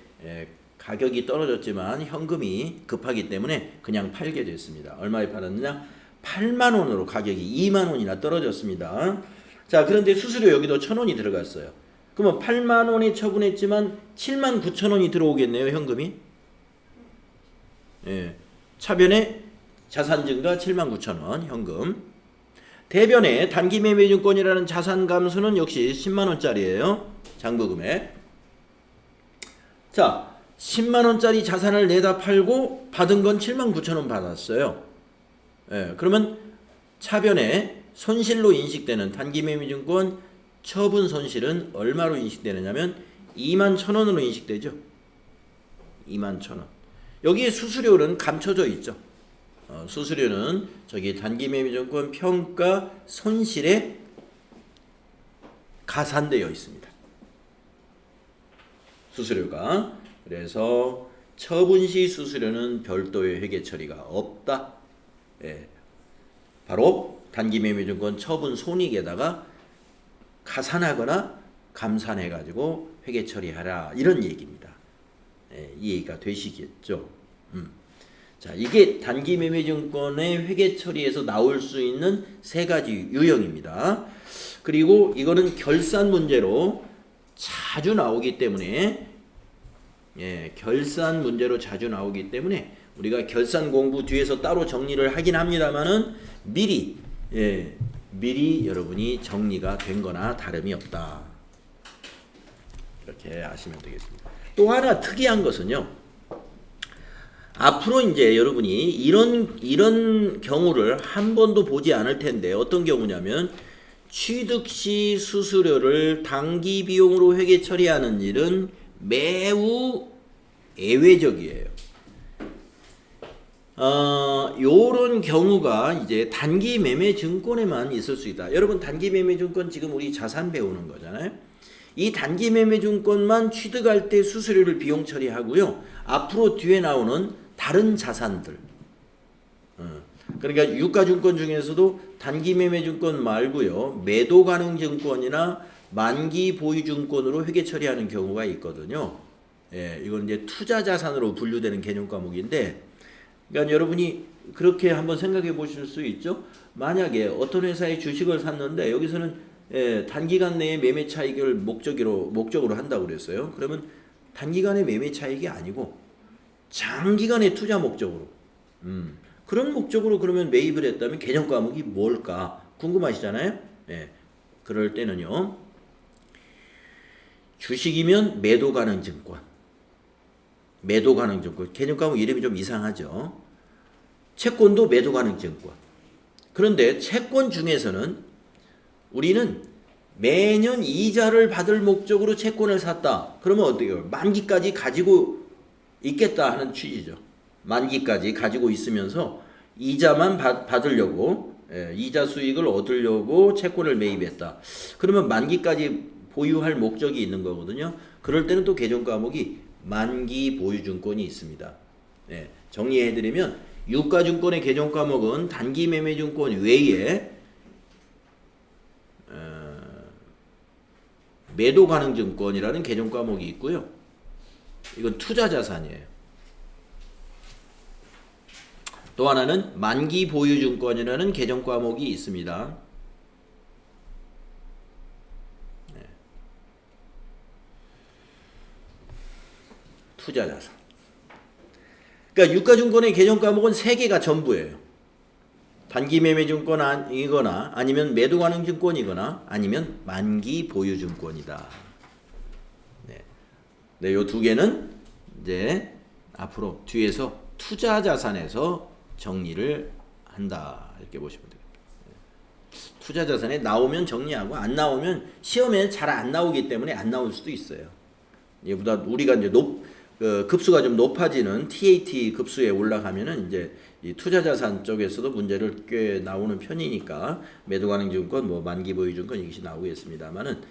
[SPEAKER 1] 가격이 떨어졌지만 현금이 급하기 때문에 그냥 팔게 됐습니다. 얼마에 팔았느냐? 8만 원으로 가격이 2만 원이나 떨어졌습니다. 자, 그런데 수수료 여기도 1,000원이 들어갔어요. 그러면 8만 원에 처분했지만 7만 9천 원이 들어오겠네요, 현금이. 차변에 자산 증가 7만 9천 원 현금. 대변에 단기 매매 증권이라는 자산 감소는 역시 10만 원짜리예요. 장부 금액. 자, 10만 원짜리 자산을 내다 팔고 받은 건 7만 9천 원 받았어요. 그러면 차변에 손실로 인식되는 단기 매매 증권 처분 손실은 얼마로 인식되느냐면 2만 1,000원으로 인식되죠. 2만 1,000원. 여기에 수수료는 감춰져 있죠. 수수료는 저기 단기 매매 증권 평가 손실에 가산되어 있습니다. 수수료가. 그래서 처분 시 수수료는 별도의 회계 처리가 없다. 바로 단기 매매 증권 처분 손익에다가 가산하거나 감산해 가지고 회계 처리하라 이런 얘기입니다. 이해가 되시겠죠? 자, 이게 단기 매매 증권의 회계 처리에서 나올 수 있는 세 가지 유형입니다. 그리고 이거는 결산 문제로 자주 나오기 때문에 결산 문제로 자주 나오기 때문에 우리가 결산 공부 뒤에서 따로 정리를 하긴 합니다만은 미리 여러분이 정리가 된 거나 다름이 없다. 이렇게 아시면 되겠습니다. 또 하나 특이한 것은요. 앞으로 이제 여러분이 이런 경우를 한 번도 보지 않을 텐데 어떤 경우냐면 취득 시 수수료를 단기 비용으로 회계 처리하는 일은 매우 예외적이에요. 요런 경우가 이제 단기 매매 증권에만 있을 수 있다. 여러분 단기 매매 증권 지금 우리 자산 배우는 거잖아요. 이 단기 매매 증권만 취득할 때 수수료를 비용 처리하고요. 앞으로 뒤에 나오는 다른 자산들. 그러니까 유가증권 중에서도 단기 매매 증권 말고요. 매도 가능 증권이나 만기 보유 증권으로 회계 처리하는 경우가 있거든요. 이건 이제 투자 자산으로 분류되는 개념 과목인데 그러니까 여러분이 그렇게 한번 생각해 보실 수 있죠. 만약에 어떤 회사의 주식을 샀는데 여기서는 단기간 내에 매매 차익을 목적으로 한다고 그랬어요. 그러면 단기간의 매매 차익이 아니고 장기간의 투자 목적으로 그런 목적으로 그러면 매입을 했다면 개념 과목이 뭘까 궁금하시잖아요. 예. 그럴 때는요. 주식이면 매도 가능 증권. 매도 가능 증권. 개념 과목 이름이 좀 이상하죠. 채권도 매도 가능 증권. 그런데 채권 중에서는 우리는 매년 이자를 받을 목적으로 채권을 샀다. 그러면 어때요? 만기까지 가지고 있겠다 하는 취지죠. 만기까지 가지고 있으면서 이자만 받으려고 이자 수익을 얻으려고 채권을 매입했다. 그러면 만기까지 보유할 목적이 있는 거거든요. 그럴 때는 또 개정 과목이 만기 보유증권이 있습니다. 정리해드리면 유가증권의 개정 과목은 단기 매매증권 외에 매도 가능 증권이라는 개정 과목이 있고요. 이건 투자 자산이에요. 또 하나는 만기 보유 증권이라는 개정 과목이 있습니다. 투자 자산. 그러니까 유가증권의 개정 과목은 3개가 전부예요. 단기 매매 증권이거나 아니면 매도 가능 증권이거나 아니면 만기 보유 증권이다. 네, 요 2개는 이제 앞으로 뒤에서 투자 자산에서 정리를 한다. 이렇게 보시면 되겠습니다. 투자 자산에 나오면 정리하고 안 나오면 시험에 잘 안 나오기 때문에 안 나올 수도 있어요. 얘보다 우리가 이제 급수가 좀 높아지는 TAT 급수에 올라가면은 이제 이 투자 자산 쪽에서도 문제를 꽤 나오는 편이니까 매도 가능 증권, 뭐 만기 보유 증권 이것이 나오겠습니다만은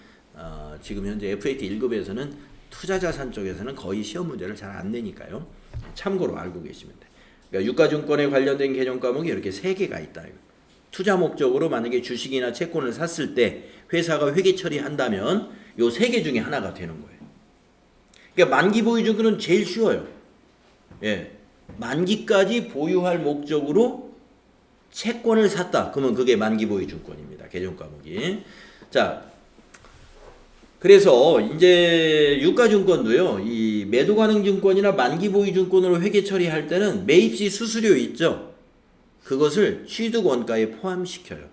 [SPEAKER 1] 지금 현재 FAT 1급에서는 투자 자산 쪽에서는 거의 시험 문제를 잘 안 내니까요. 참고로 알고 계시면 돼요. 그러니까 유가증권에 관련된 개정 과목이 이렇게 3개가 있다. 투자 목적으로 만약에 주식이나 채권을 샀을 때 회사가 회계 처리한다면 요 3개 중에 하나가 되는 거예요. 그러니까 만기 보유 증권은 제일 쉬워요. 만기까지 보유할 목적으로 채권을 샀다. 그러면 그게 만기 보유 증권입니다. 개정 과목이. 자, 그래서 이제 유가증권도요. 이 매도 가능 증권이나 만기 보유 증권으로 회계 처리할 때는 매입시 수수료 있죠. 그것을 취득 원가에 포함시켜요.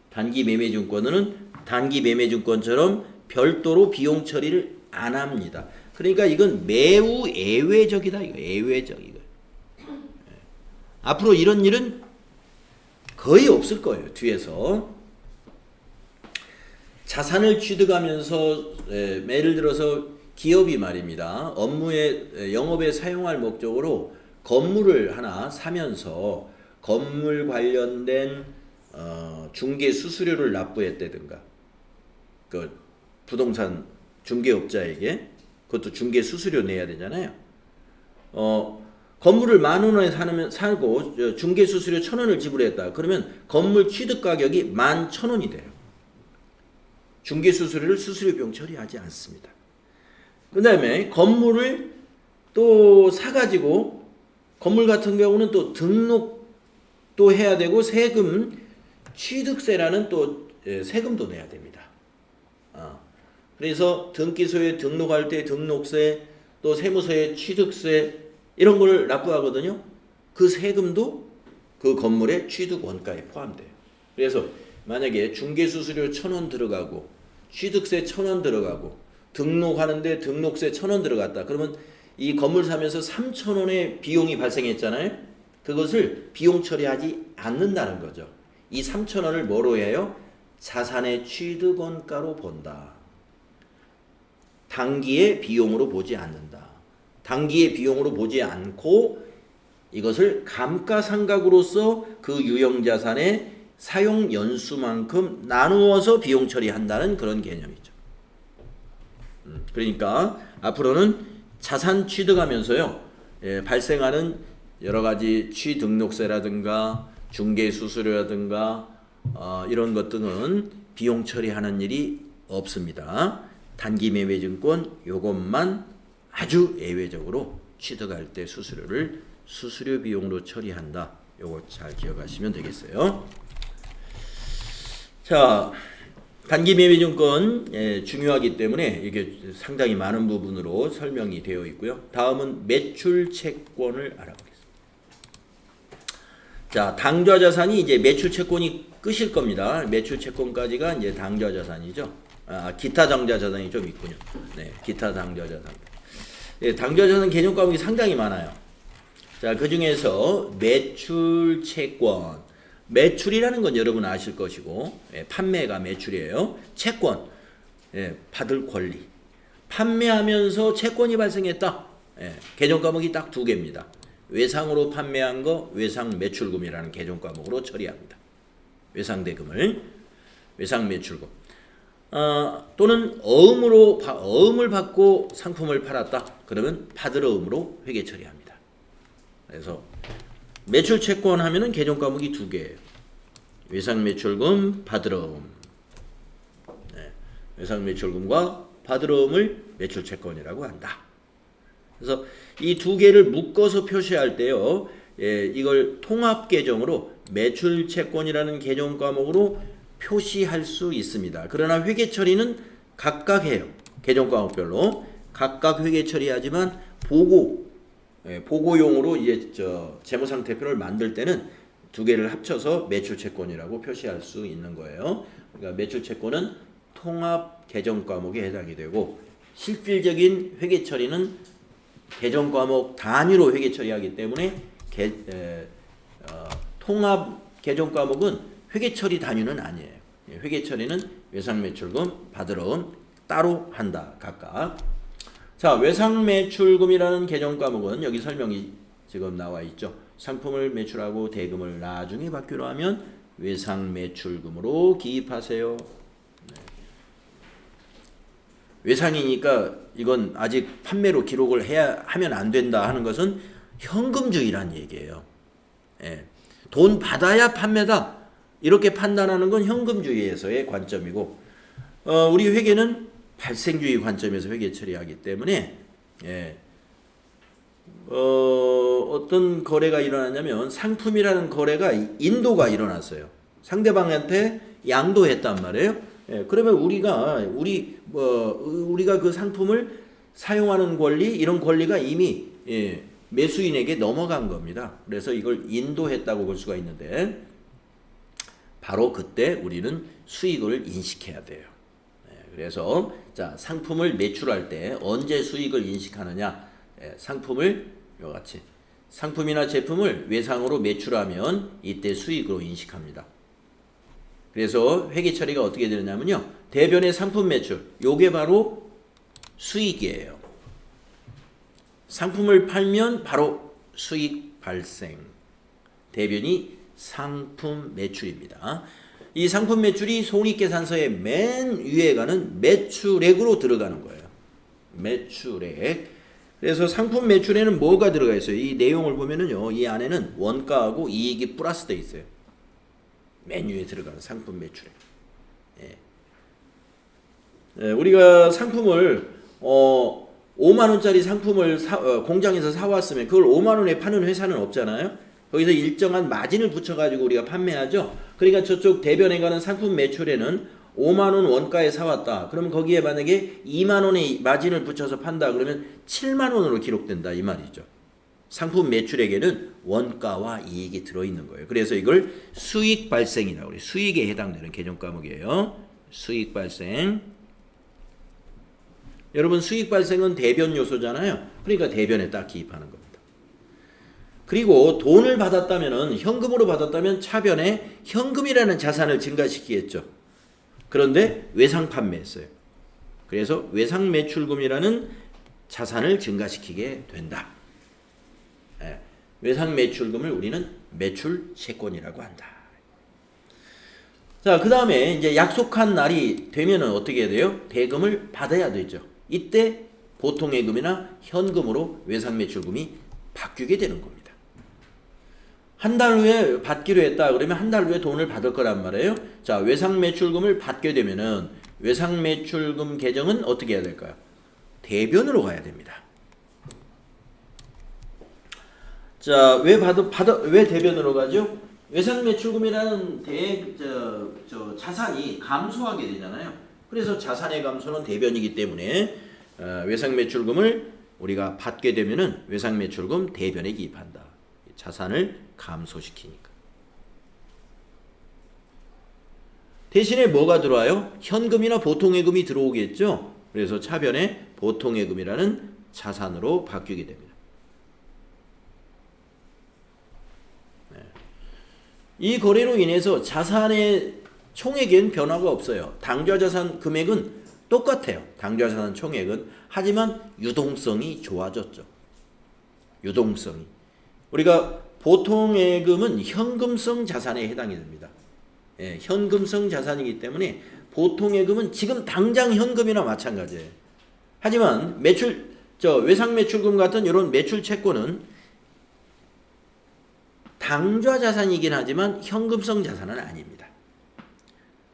[SPEAKER 1] 단기 매매 증권은 단기 매매 증권처럼 별도로 비용 처리를 안 합니다. 그러니까 이건 매우 예외적이다. 이거 예외적 이거. 앞으로 이런 일은 거의 없을 거예요. 뒤에서 자산을 취득하면서 예를 들어서 기업이 말입니다. 업무에 영업에 사용할 목적으로 건물을 하나 사면서 건물 관련된 중개 수수료를 납부했다든가 그 부동산 중개업자에게 그것도 중개 수수료 내야 되잖아요. 건물을 10,000원에 사고 중개 수수료 1,000원을 지불했다. 그러면 건물 취득 가격이 11,000원이 돼요. 중개 수수료를 수수료 비용 처리하지 않습니다. 그 다음에 건물을 또 사가지고 건물 같은 경우는 또 등록도 해야 되고 세금 취득세라는 또 세금도 내야 됩니다. 그래서 등기소에 등록할 때 등록세 또 세무서에 취득세 이런 걸 납부하거든요. 그 세금도 그 건물의 취득 원가에 포함돼요. 그래서 만약에 중개수수료 1,000원 들어가고 취득세 1,000원 들어가고 등록하는데 등록세 1,000원 들어갔다. 그러면 이 건물 사면서 3,000원의 비용이 발생했잖아요. 그것을 비용 처리하지 않는다는 거죠. 이 3,000원을 뭐로 해요? 자산의 취득 원가로 본다. 단기의 비용으로 보지 않는다. 단기의 비용으로 보지 않고 이것을 감가상각으로서 그 유형자산의 사용 연수만큼 나누어서 비용 처리한다는 그런 개념이죠. 그러니까 앞으로는 자산 취득하면서요 발생하는 여러 가지 취등록세라든가 중개수수료라든가 이런 것들은 비용 처리하는 일이 없습니다. 단기 매매증권 요것만 아주 예외적으로 취득할 때 수수료를 수수료 비용으로 처리한다. 요거 잘 기억하시면 되겠어요. 자, 단기 매매증권 중요하기 때문에 이게 상당히 많은 부분으로 설명이 되어 있고요. 다음은 매출 채권을 알아보겠습니다. 자, 당좌 자산이 이제 매출 채권이 끝일 겁니다. 매출 채권까지가 이제 당좌 자산이죠. 기타 당좌 자산이 좀 있군요. 네, 기타 당좌 자산. 네, 당좌 자산 개념 과목이 상당히 많아요. 자, 그 중에서 매출 채권. 매출이라는 건 여러분 아실 것이고, 판매가 매출이에요. 채권, 받을 권리. 판매하면서 채권이 발생했다. 개정 과목이 딱 두 개입니다. 외상으로 판매한 거 외상 매출금이라는 개정 과목으로 처리합니다. 외상 대금을 외상 매출금. 또는 어음을 받고 상품을 팔았다. 그러면 받을 어음으로 회계 처리합니다. 그래서 매출 채권 하면은 개정 과목이 두 개예요. 외상 매출금, 받을 어음. 외상 매출금과 받을 어음을 매출 채권이라고 한다. 그래서 이 두 개를 묶어서 표시할 때요, 이걸 통합 계정으로 매출 채권이라는 개정 과목으로 표시할 수 있습니다. 그러나 회계 처리는 각각 해요. 개정 과목별로 각각 회계 처리하지만 보고용으로 이제 재무상태표를 만들 때는 두 개를 합쳐서 매출 채권이라고 표시할 수 있는 거예요. 그러니까 매출 채권은 통합 개정 과목에 해당이 되고 실질적인 회계 처리는 개정 과목 단위로 회계 처리하기 때문에 통합 개정 과목은 회계 처리 단위는 아니에요. 회계 처리는 외상 매출금, 받을 어음 따로 한다. 각각. 자, 외상 매출금이라는 개정 과목은 여기 설명이 지금 나와 있죠. 상품을 매출하고 대금을 나중에 받기로 하면 외상 매출금으로 기입하세요. 외상이니까 이건 아직 판매로 기록을 하면 안 된다 하는 것은 현금주의란 얘기예요. 돈 받아야 판매다. 이렇게 판단하는 건 현금주의에서의 관점이고, 우리 회계는 발생주의 관점에서 회계 처리하기 때문에, 어떤 거래가 일어났냐면 상품이라는 거래가 인도가 일어났어요. 상대방한테 양도했단 말이에요. 그러면 우리가 그 상품을 사용하는 권리, 이런 권리가 이미 매수인에게 넘어간 겁니다. 그래서 이걸 인도했다고 볼 수가 있는데 바로 그때 우리는 수익을 인식해야 돼요. 그래서 자, 상품을 매출할 때 언제 수익을 인식하느냐? 상품을 이같이 상품이나 제품을 외상으로 매출하면 이때 수익으로 인식합니다. 그래서 회계 처리가 어떻게 되느냐면요, 대변의 상품 매출, 요게 바로 수익이에요. 상품을 팔면 바로 수익 발생. 대변이 상품 매출입니다. 이 상품 매출이 손익계산서의 맨 위에 가는 매출액으로 들어가는 거예요. 매출액. 그래서 상품 매출에는 뭐가 들어가 있어요? 이 내용을 보면은요, 이 안에는 원가하고 이익이 플러스 돼 있어요. 맨 위에 들어가는 상품 매출액. 우리가 상품을 5만 원짜리 상품을 공장에서 사왔으면 그걸 5만 원에 파는 회사는 없잖아요. 거기서 일정한 마진을 붙여가지고 우리가 판매하죠. 그러니까 저쪽 대변에 가는 상품 매출에는 5만 원 원가에 사왔다. 그러면 거기에 만약에 2만 원의 마진을 붙여서 판다. 그러면 7만 원으로 기록된다 이 말이죠. 상품 매출액에는 원가와 이익이 들어있는 거예요. 그래서 이걸 수익 발생이라고 해요. 수익에 해당되는 개정 과목이에요. 수익 발생. 여러분, 수익 발생은 대변 요소잖아요. 그러니까 대변에 딱 기입하는 겁니다. 그리고 돈을 받았다면은, 현금으로 받았다면 차변에 현금이라는 자산을 증가시키겠죠. 그런데 외상 판매했어요. 그래서 외상 매출금이라는 자산을 증가시키게 된다. 외상 매출금을 우리는 매출 채권이라고 한다. 자, 그 다음에 이제 약속한 날이 되면은 어떻게 해야 돼요? 대금을 받아야 되죠. 이때 보통예금이나 현금으로 외상 매출금이 바뀌게 되는 겁니다. 한 달 후에 받기로 했다. 그러면 한 달 후에 돈을 받을 거란 말이에요. 자, 외상 매출금을 받게 되면은 외상 매출금 계정은 어떻게 해야 될까요? 대변으로 가야 됩니다. 자, 왜 대변으로 가죠? 외상 매출금이라는 자산이 감소하게 되잖아요. 그래서 자산의 감소는 대변이기 때문에 외상 매출금을 우리가 받게 되면은 외상 매출금 대변에 기입한다. 자산을 감소시키니까. 대신에 뭐가 들어와요? 현금이나 보통예금이 들어오겠죠. 그래서 차변에 보통예금이라는 자산으로 바뀌게 됩니다. 네. 이 거래로 인해서 자산의 총액엔 변화가 없어요. 당좌자산 금액은 똑같아요. 당좌자산 총액은. 하지만 유동성이 좋아졌죠. 유동성이. 우리가 보통예금은 현금성 자산에 해당이 됩니다. 예, 현금성 자산이기 때문에 보통예금은 지금 당장 현금이나 마찬가지예요. 하지만 외상 매출금 같은 이런 매출 채권은 당좌 자산이긴 하지만 현금성 자산은 아닙니다.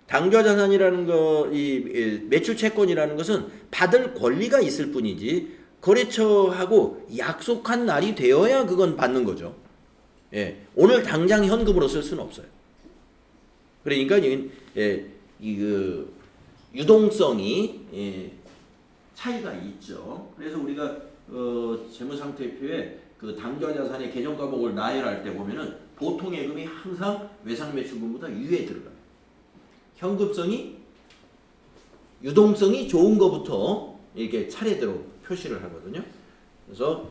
[SPEAKER 1] 당좌 자산이라는 이 매출 채권이라는 것은 받을 권리가 있을 뿐이지 거래처하고 약속한 날이 되어야 그건 받는 거죠. 예, 오늘 당장 현금으로 쓸 수는 없어요. 그러니까 유동성이 차이가 있죠. 그래서 우리가 재무상태표에 그 당좌 자산의 계정 과목을 나열할 때 보면은 보통예금이 항상 외상 매출금보다 위에 들어가요. 현금성이 유동성이 좋은 것부터 이렇게 차례대로 표시를 하거든요. 그래서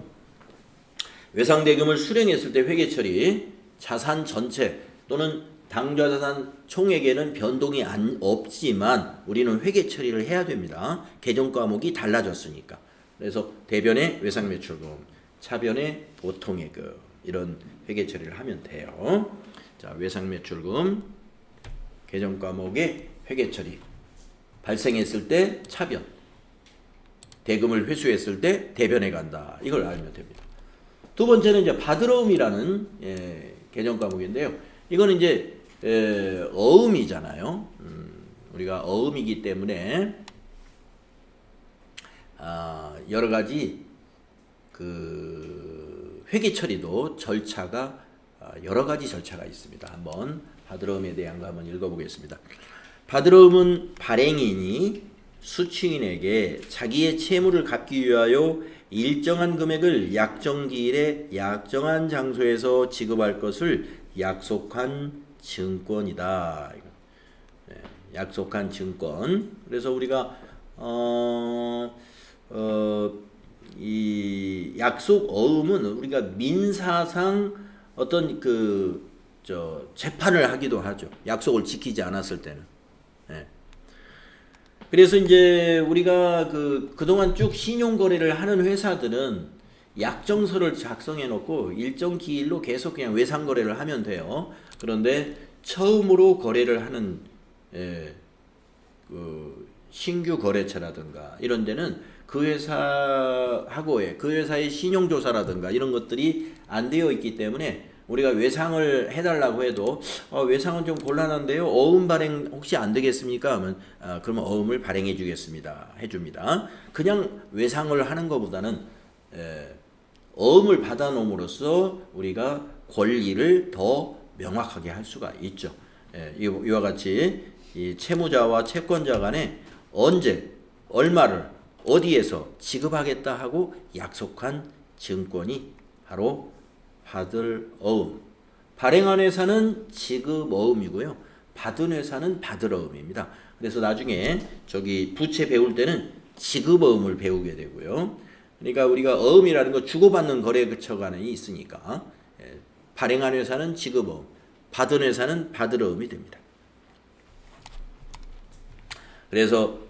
[SPEAKER 1] 외상대금을 수령했을 때 회계처리 자산 전체 또는 당좌자산 총액에는 변동이 없지만 우리는 회계 처리를 해야 됩니다. 계정 과목이 달라졌으니까. 그래서 대변에 외상매출금, 차변에 보통예금 이런 회계 처리를 하면 돼요. 자, 외상매출금 계정 과목의 회계 처리 발생했을 때 차변, 대금을 회수했을 때 대변에 간다. 이걸 알면 됩니다. 두 번째는 이제 받으러움이라는 계정 과목인데요. 이거는 이제 어음이잖아요. 우리가 어음이기 때문에 여러 가지 그 회계 처리도 절차가 여러 가지 절차가 있습니다. 한번 받으러움에 대한 거 한번 읽어보겠습니다. 받으러움은 발행인이 수취인에게 자기의 채무를 갚기 위하여 일정한 금액을 약정 기일에 약정한 장소에서 지급할 것을 약속한 증권이다. 네, 약속한 증권. 그래서 우리가 이 약속 어음은 우리가 민사상 어떤 재판을 하기도 하죠. 약속을 지키지 않았을 때는. 네. 그래서 이제 우리가 그동안 쭉 신용 거래를 하는 회사들은 약정서를 작성해 놓고 일정 기일로 계속 그냥 외상 거래를 하면 돼요. 그런데 처음으로 거래를 하는 신규 거래처라든가 이런 데는 그 회사하고의 그 회사의 신용 조사라든가 이런 것들이 안 되어 있기 때문에 우리가 외상을 해달라고 해도 외상은 좀 곤란한데요. 어음 발행 혹시 안 되겠습니까? 하면 그러면 어음을 발행해 주겠습니다. 해줍니다. 그냥 외상을 하는 것보다는 어음을 받아 놓음으로써 우리가 권리를 더 명확하게 할 수가 있죠. 이와 같이 이 채무자와 채권자 간에 언제 얼마를 어디에서 지급하겠다 하고 약속한 증권이 바로 받을 어음. 발행한 회사는 지급 어음이고요. 받은 회사는 받을 어음입니다. 그래서 나중에 부채 배울 때는 지급 어음을 배우게 되고요. 그러니까 우리가 어음이라는 거 주고받는 거래처 간에 있으니까 발행한 회사는 지급 어음, 받은 회사는 받을 어음이 됩니다. 그래서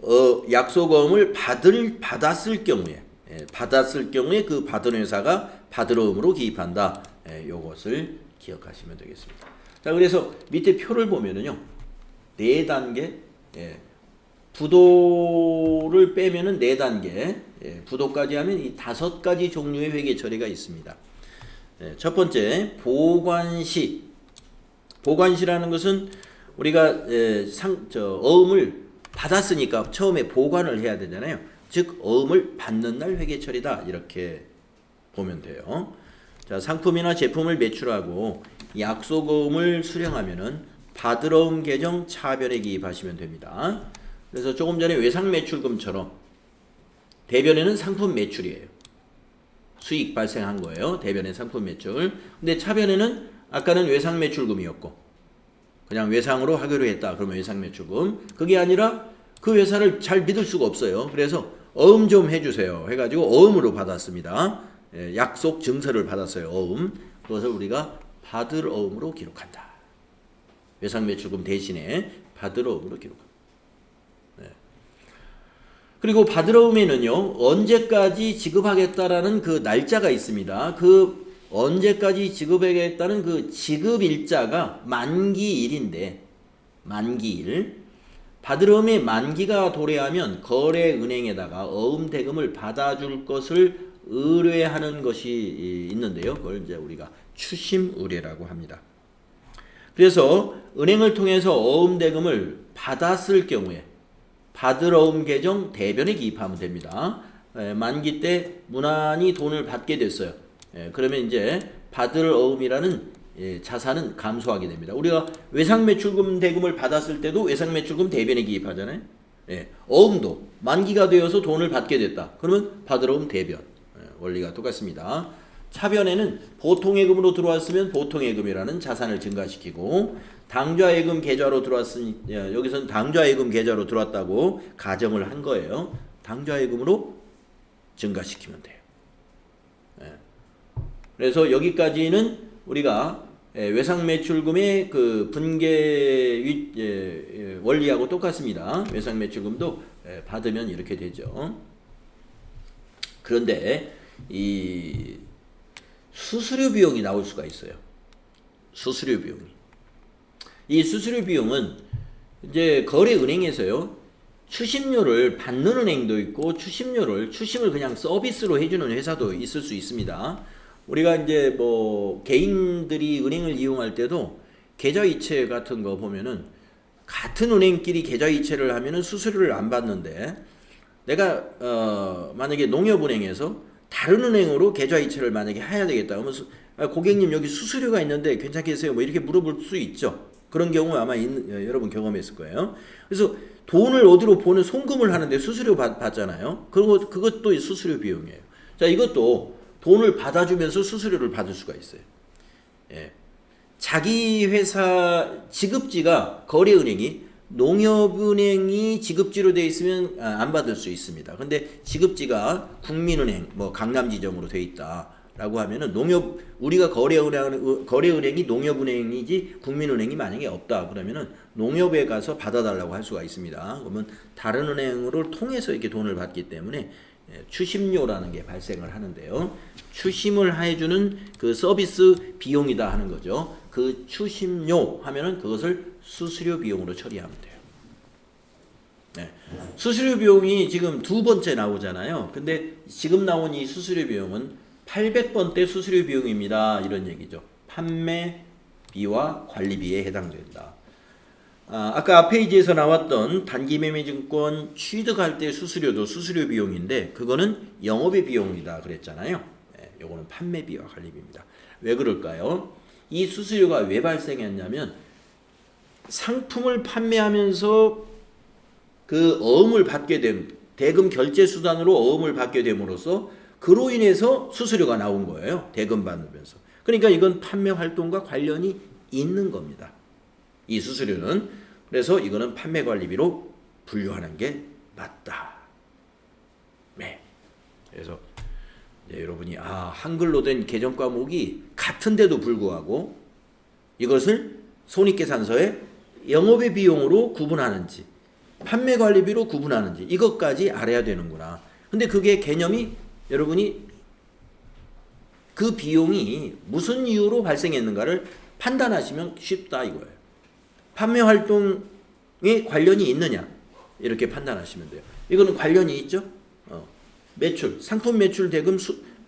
[SPEAKER 1] 약속 어음을 받았을 경우에 그 받은 회사가 받을 어음으로 기입한다. 요것을 기억하시면 되겠습니다. 자, 그래서 밑에 표를 보면은요. 4단계 부도를 빼면은 4단계 부도까지 하면 이 5가지 종류의 회계 처리가 있습니다. 첫 번째 보관시. 보관시라는 것은 우리가 어음을 받았으니까 처음에 보관을 해야 되잖아요. 즉 어음을 받는 날 회계 처리다 이렇게 보면 돼요. 자, 상품이나 제품을 매출하고 약속어음을 수령하면은 받으러움 계정 차변에 기입하시면 됩니다. 그래서 조금 전에 외상매출금처럼 대변에는 상품 매출이에요. 수익 발생한 거예요. 대변의 상품 매출. 근데 차변에는 아까는 외상매출금이었고 그냥 외상으로 하기로 했다. 그러면 외상매출금. 그게 아니라 그 회사를 잘 믿을 수가 없어요. 그래서 어음 좀 해주세요. 해가지고 어음으로 받았습니다. 약속 증서를 받았어요. 어음. 그것을 우리가 받을 어음으로 기록한다. 외상매출금 대신에 받을 어음으로 기록합니다. 그리고 받을 어음에는요, 언제까지 지급하겠다라는 그 날짜가 있습니다. 그 언제까지 지급하겠다는 그 지급일자가 만기일인데, 만기일. 받을 어음의 만기가 도래하면 거래은행에다가 어음 대금을 받아줄 것을 의뢰하는 것이 있는데요. 그걸 이제 우리가 추심 의뢰라고 합니다. 그래서 은행을 통해서 어음 대금을 받았을 경우에 받을 어음 계정 대변에 기입하면 됩니다. 만기 때 무난히 돈을 받게 됐어요. 그러면 이제 받을 어음이라는 자산은 감소하게 됩니다. 우리가 외상매출금 대금을 받았을 때도 외상매출금 대변에 기입하잖아요. 어음도 만기가 되어서 돈을 받게 됐다. 그러면 받을 어음 대변. 원리가 똑같습니다. 차변에는 보통예금으로 들어왔으면 보통예금이라는 자산을 증가시키고 당좌예금 계좌로 들어왔으니 여기서는 당좌예금 계좌로 들어왔다고 가정을 한 거예요. 당좌예금으로 증가시키면 돼요. 그래서 여기까지는 우리가 외상매출금의 그 분계 원리하고 똑같습니다. 외상매출금도 받으면 이렇게 되죠. 그런데 이 수수료 비용이 나올 수가 있어요. 수수료 비용이. 이 수수료 비용은 이제 거래은행에서요, 추심료를 받는 은행도 있고 추심을 그냥 서비스로 해주는 회사도 있을 수 있습니다. 우리가 이제 뭐 개인들이 은행을 이용할 때도 계좌이체 같은 거 보면은 같은 은행끼리 계좌이체를 하면은 수수료를 안 받는데 내가 만약에 농협은행에서 다른 은행으로 계좌이체를 만약에 해야 되겠다 그러면 고객님 여기 수수료가 있는데 괜찮겠어요? 뭐 이렇게 물어볼 수 있죠. 그런 경우 아마 여러분 경험했을 거예요. 그래서 돈을 어디로 보내 송금을 하는데 수수료 받잖아요. 그것도 수수료 비용이에요. 자, 이것도 돈을 받아주면서 수수료를 받을 수가 있어요. 자기 회사 지급지가 거래은행이 농협은행이 지급지로 되어 있으면 안 받을 수 있습니다. 근데 지급지가 국민은행, 뭐 강남지점으로 되어 있다라고 하면은 우리가 거래은행이 농협은행이지 국민은행이 만약에 없다 그러면은 농협에 가서 받아달라고 할 수가 있습니다. 그러면 다른 은행을 통해서 이렇게 돈을 받기 때문에 추심료라는 게 발생을 하는데요. 추심을 해주는 그 서비스 비용이다 하는 거죠. 그 추심료 하면은 그것을 수수료 비용으로 처리하면 돼요. 수수료 비용이 지금 두 번째 나오잖아요. 근데 지금 나온 이 수수료 비용은 800번대 수수료 비용입니다. 이런 얘기죠. 판매비와 관리비에 해당된다. 아까 앞 페이지에서 나왔던 단기매매증권 취득할 때 수수료도 수수료 비용인데 그거는 영업의 비용이다 그랬잖아요. 요거는 판매비와 관리비입니다. 왜 그럴까요? 이 수수료가 왜 발생했냐면 상품을 판매하면서 그 어음을 받게 됨, 대금 결제 수단으로 어음을 받게 됨으로써 그로 인해서 수수료가 나온 거예요. 대금 받으면서. 그러니까 이건 판매 활동과 관련이 있는 겁니다. 이 수수료는. 그래서 이거는 판매 관리비로 분류하는 게 맞다. 네. 그래서 이제 여러분이 한글로 된 계정 과목이 같은데도 불구하고 이것을 손익계산서에 영업의 비용으로 구분하는지 판매 관리비로 구분하는지 이것까지 알아야 되는구나. 근데 그게 개념이 여러분이 그 비용이 무슨 이유로 발생했는가를 판단하시면 쉽다 이거예요. 판매 활동에 관련이 있느냐 이렇게 판단하시면 돼요. 이거는 관련이 있죠. 매출, 상품 매출 대금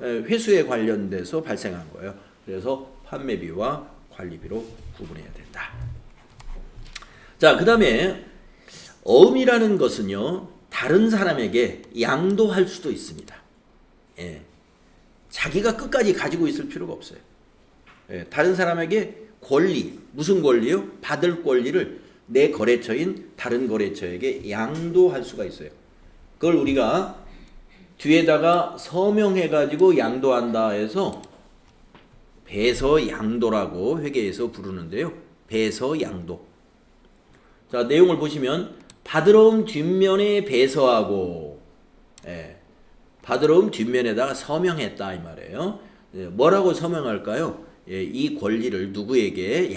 [SPEAKER 1] 회수에 관련돼서 발생한 거예요. 그래서 판매비와 관리비로 구분해야 된다. 자, 그 다음에 어음이라는 것은요, 다른 사람에게 양도할 수도 있습니다. 자기가 끝까지 가지고 있을 필요가 없어요. 다른 사람에게 권리, 무슨 권리요? 받을 권리를 내 거래처인 다른 거래처에게 양도할 수가 있어요. 그걸 우리가 뒤에다가 서명해가지고 양도한다 해서 배서양도라고 회계에서 부르는데요. 배서양도. 자, 내용을 보시면 받으러 온 뒷면에 배서하고, 받으러 온 뒷면에다가 서명했다 이 말이에요. 뭐라고 서명할까요? 이 권리를 누구에게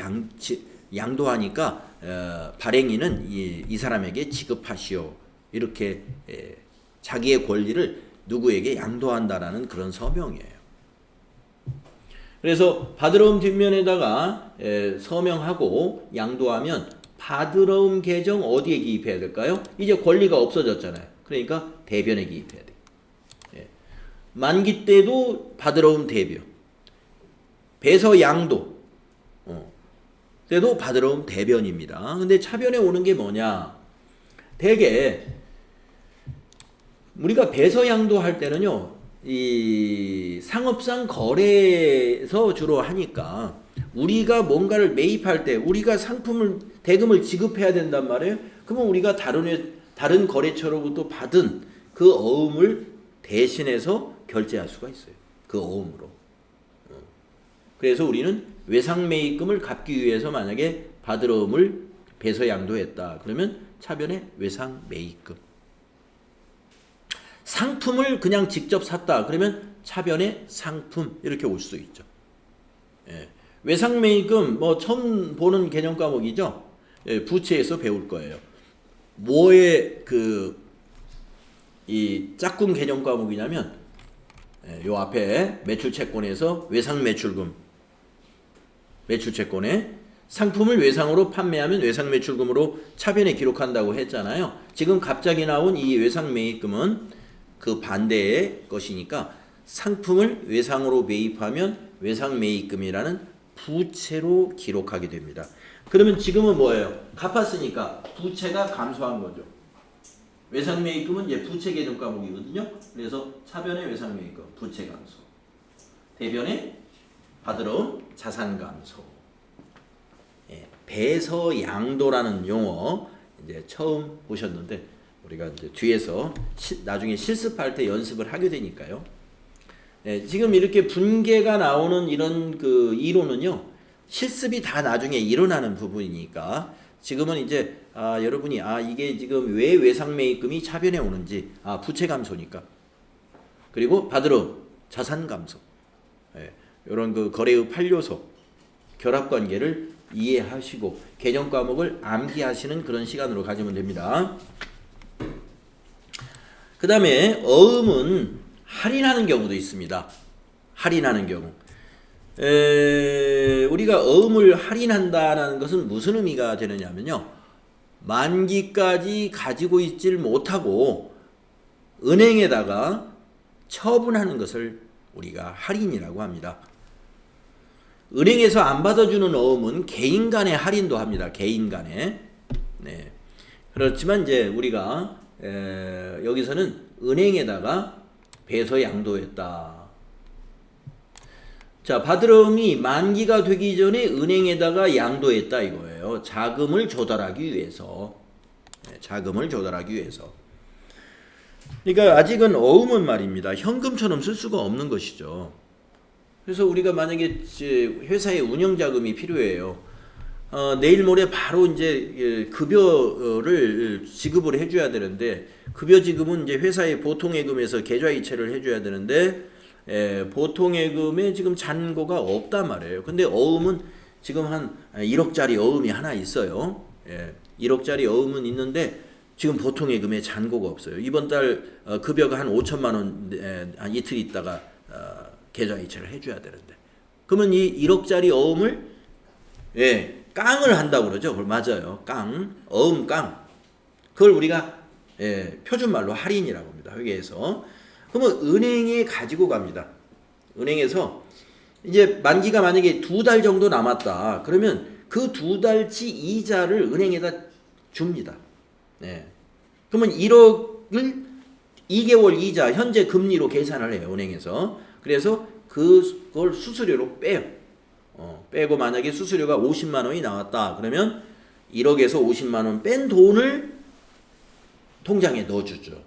[SPEAKER 1] 양도하니까 발행인은 이 사람에게 지급하시오. 이렇게 자기의 권리를 누구에게 양도한다라는 그런 서명이에요. 그래서 받으러 온 뒷면에다가 서명하고 양도하면 받으러 온 계정 어디에 기입해야 될까요? 이제 권리가 없어졌잖아요. 그러니까 대변에 기입해야 돼요. 만기 때도 받으러 온 대변. 배서 양도 때도 받으러 온 대변입니다. 근데 차변에 오는 게 뭐냐? 대개 우리가 배서 양도할 때는요. 이 상업상 거래에서 주로 하니까 우리가 뭔가를 매입할 때 우리가 상품을 대금을 지급해야 된단 말이에요. 그러면 우리가 다른 거래처로부터 받은 그 어음을 대신해서 결제할 수가 있어요. 그 어음으로. 그래서 우리는 외상매입금을 갚기 위해서 만약에 받을 어음을 배서 양도했다. 그러면 차변에 외상매입금. 상품을 그냥 직접 샀다. 그러면 차변에 상품 이렇게 올 수 있죠. 외상매입금 뭐 처음 보는 개념 과목이죠. 부채에서 배울 거예요. 뭐의 이 짝꿍 개념 과목이냐면 요 앞에 매출채권에서 외상매출금 매출채권에 상품을 외상으로 판매하면 외상매출금으로 차변에 기록한다고 했잖아요. 지금 갑자기 나온 이 외상매입금은 그 반대의 것이니까 상품을 외상으로 매입하면 외상매입금이라는 부채로 기록하게 됩니다. 그러면 지금은 뭐예요? 갚았으니까 부채가 감소한 거죠. 외상매입금은 이제 부채 개념 과목이거든요. 그래서 차변의 외상매입금 부채 감소, 대변에 받으러 온 자산 감소. 배서양도라는 용어 이제 처음 보셨는데 우리가 이제 뒤에서 나중에 실습할 때 연습을 하게 되니까요. 지금 이렇게 분계가 나오는 이런 그 이론은요. 실습이 다 나중에 일어나는 부분이니까 지금은 이제 여러분이 이게 지금 왜 외상매입금이 차변에 오는지 부채 감소니까 그리고 받으러 자산 감소 이런 그 거래의 판료소 결합관계를 이해하시고 개념 과목을 암기하시는 그런 시간으로 가지면 됩니다. 그 다음에 어음은 할인하는 경우도 있습니다. 할인하는 경우. 우리가 어음을 할인한다는 것은 무슨 의미가 되느냐면요. 만기까지 가지고 있질 못하고 은행에다가 처분하는 것을 우리가 할인이라고 합니다. 은행에서 안 받아주는 어음은 개인 간의 할인도 합니다. 개인 간에. 네. 그렇지만 이제 우리가 여기서는 은행에다가 배서 양도했다. 자, 받으러음이 만기가 되기 전에 은행에다가 양도했다 이거예요. 자금을 조달하기 위해서. 자금을 조달하기 위해서. 그러니까 아직은 어음은 말입니다. 현금처럼 쓸 수가 없는 것이죠. 그래서 우리가 만약에 회사에 운영자금이 필요해요. 내일 모레 바로 이제 급여를 지급을 해줘야 되는데 급여 지급은 이제 회사의 보통예금에서 계좌이체를 해줘야 되는데 보통예금에 지금 잔고가 없단 말이에요. 근데 어음은 지금 한 1억짜리 어음이 하나 있어요. 1억짜리 어음은 있는데 지금 보통예금에 잔고가 없어요. 이번 달 급여가 한 5천만 원 한 이틀 있다가 계좌이체를 해줘야 되는데 그러면 이 1억짜리 어음을 깡을 한다고 그러죠. 그걸 맞아요. 깡, 어음 깡. 그걸 우리가 표준말로 할인이라고 합니다. 회계에서. 그러면 은행에 가지고 갑니다. 은행에서 이제 만기가 만약에 2달 정도 남았다. 그러면 그 2달치 이자를 은행에다 줍니다. 그러면 1억을 2개월 이자 현재 금리로 계산을 해요. 은행에서. 그래서 그걸 수수료로 빼요. 빼고 만약에 수수료가 50만 원이 나왔다. 그러면 1억에서 50만 원 뺀 돈을 통장에 넣어주죠.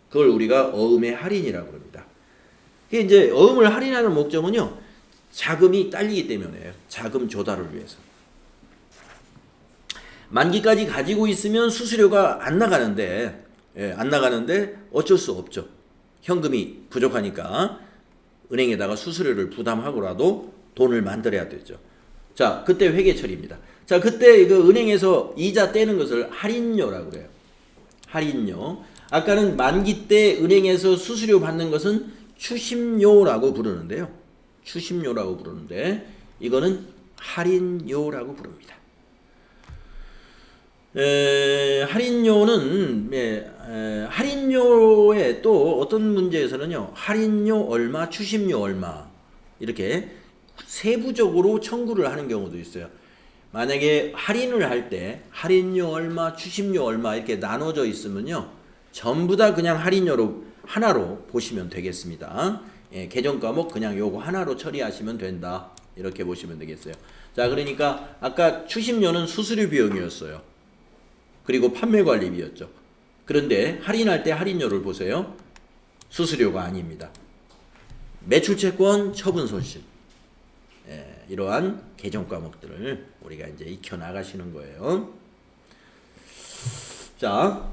[SPEAKER 1] 그걸 우리가 어음의 할인이라고 합니다. 이게 이제 어음을 할인하는 목적은요, 자금이 딸리기 때문에요. 자금 조달을 위해서. 만기까지 가지고 있으면 수수료가 안 나가는데, 안 나가는데 어쩔 수 없죠. 현금이 부족하니까 은행에다가 수수료를 부담하고라도 돈을 만들어야 되죠. 자, 그때 회계처리입니다. 자, 그때 그 은행에서 이자 떼는 것을 할인료라고 그래요. 할인료. 아까는 만기 때 은행에서 수수료 받는 것은 추심료라고 부르는데요. 추심료라고 부르는데 이거는 할인료라고 부릅니다. 할인료는 할인료에 또 어떤 문제에서는요, 할인료 얼마, 추심료 얼마 이렇게 세부적으로 청구를 하는 경우도 있어요. 만약에 할인을 할 때 할인료 얼마, 추심료 얼마 이렇게 나눠져 있으면요, 전부 다 그냥 할인료로 하나로 보시면 되겠습니다. 계정 과목 그냥 요거 하나로 처리하시면 된다. 이렇게 보시면 되겠어요. 자, 그러니까 아까 추심료는 수수료 비용이었어요. 그리고 판매관리비였죠. 그런데 할인할 때 할인료를 보세요. 수수료가 아닙니다. 매출채권, 처분손실. 이러한 계정 과목들을 우리가 이제 익혀 나가시는 거예요. 자,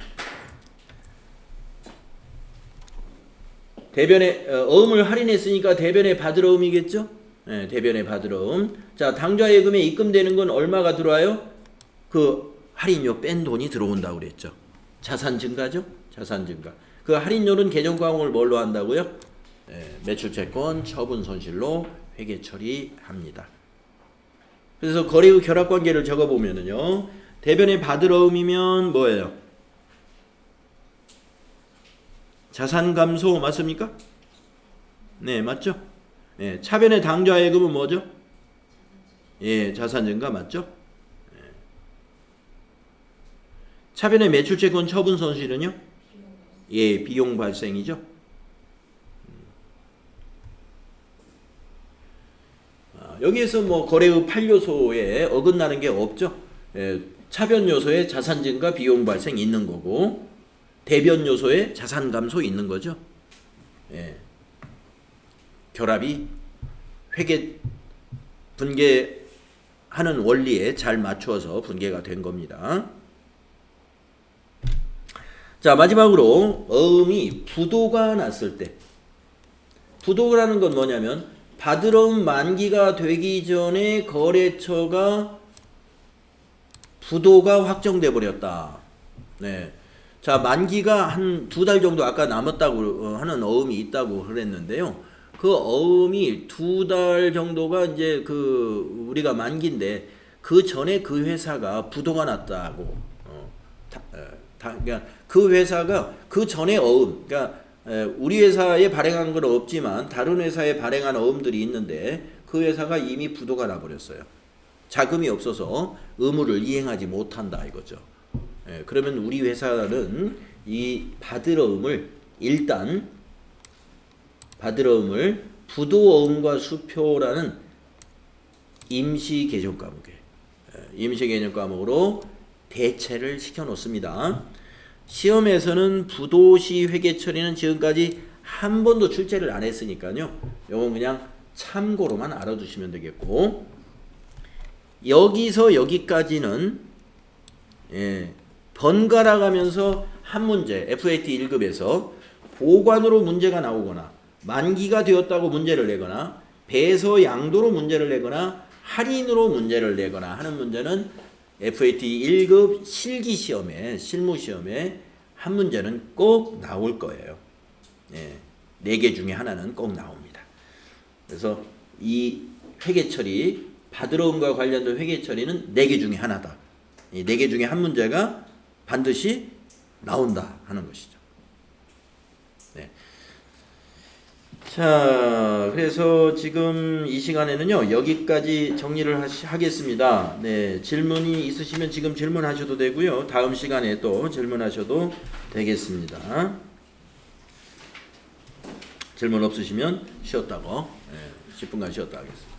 [SPEAKER 1] 대변에 어음을 할인했으니까 대변에 받을 어음이겠죠? 대변에 받을 어음. 자, 당좌 예금에 입금되는 건 얼마가 들어와요? 그 할인료 뺀 돈이 들어온다고 그랬죠. 자산 증가죠? 자산 증가. 그 할인료는 계정 과목을 뭘로 한다고요? 매출채권, 처분 손실로 회계 처리합니다. 그래서 거래의 결합 관계를 적어 보면은요, 대변에 받을 어음이면 뭐예요? 자산 감소 맞습니까? 네, 맞죠? 차변의 당좌 예금은 뭐죠? 자산 증가 맞죠? 차변의 매출채권 처분 손실은요? 비용 발생이죠. 여기에서 뭐 거래의 8요소에 어긋나는 게 없죠. 차변 요소에 자산 증가, 비용 발생 있는 거고, 대변 요소에 자산 감소 있는 거죠. 결합이 회계 분계하는 원리에 잘 맞추어서 분계가 된 겁니다. 자, 마지막으로 어음이 부도가 났을 때, 부도라는 건 뭐냐면 받을 어음 만기가 되기 전에 거래처가 부도가 확정돼 버렸다. 자, 만기가 한 2달 정도 아까 남았다고 하는 어음이 있다고 그랬는데요. 그 어음이 2달 정도가 이제 그 우리가 만기인데 그 전에 그 회사가 부도가 났다고. 그러니까 그 회사가 그 전에 어음, 그러니까 우리 회사에 발행한 건 없지만 다른 회사에 발행한 어음들이 있는데 그 회사가 이미 부도가 나버렸어요. 자금이 없어서 의무를 이행하지 못한다 이거죠. 그러면 우리 회사는 이 받을 어음을 일단 받을 어음을 부도어음과 수표라는 임시 개정 과목에 임시 개정 과목으로 대체를 시켜 놓습니다. 시험에서는 부도시 회계 처리는 지금까지 한 번도 출제를 안 했으니까요. 이건 그냥 참고로만 알아두시면 되겠고, 여기서 여기까지는 번갈아 가면서 한 문제 FAT 1급에서 보관으로 문제가 나오거나 만기가 되었다고 문제를 내거나 배서 양도로 문제를 내거나 할인으로 문제를 내거나 하는 문제는 FAT 1급 실기 시험에 실무 시험에 한 문제는 꼭 나올 거예요. 4개 중에 하나는 꼭 나옵니다. 그래서 이 회계 처리 받을 어음과 관련된 회계 처리는 4개 중에 하나다. 이 4개 중에 한 문제가 반드시 나온다 하는 것이죠. 자, 그래서 지금 이 시간에는요 여기까지 정리를 하겠습니다. 질문이 있으시면 지금 질문하셔도 되고요. 다음 시간에 또 질문하셔도 되겠습니다. 질문 없으시면 쉬었다고 10분간 쉬었다 하겠습니다.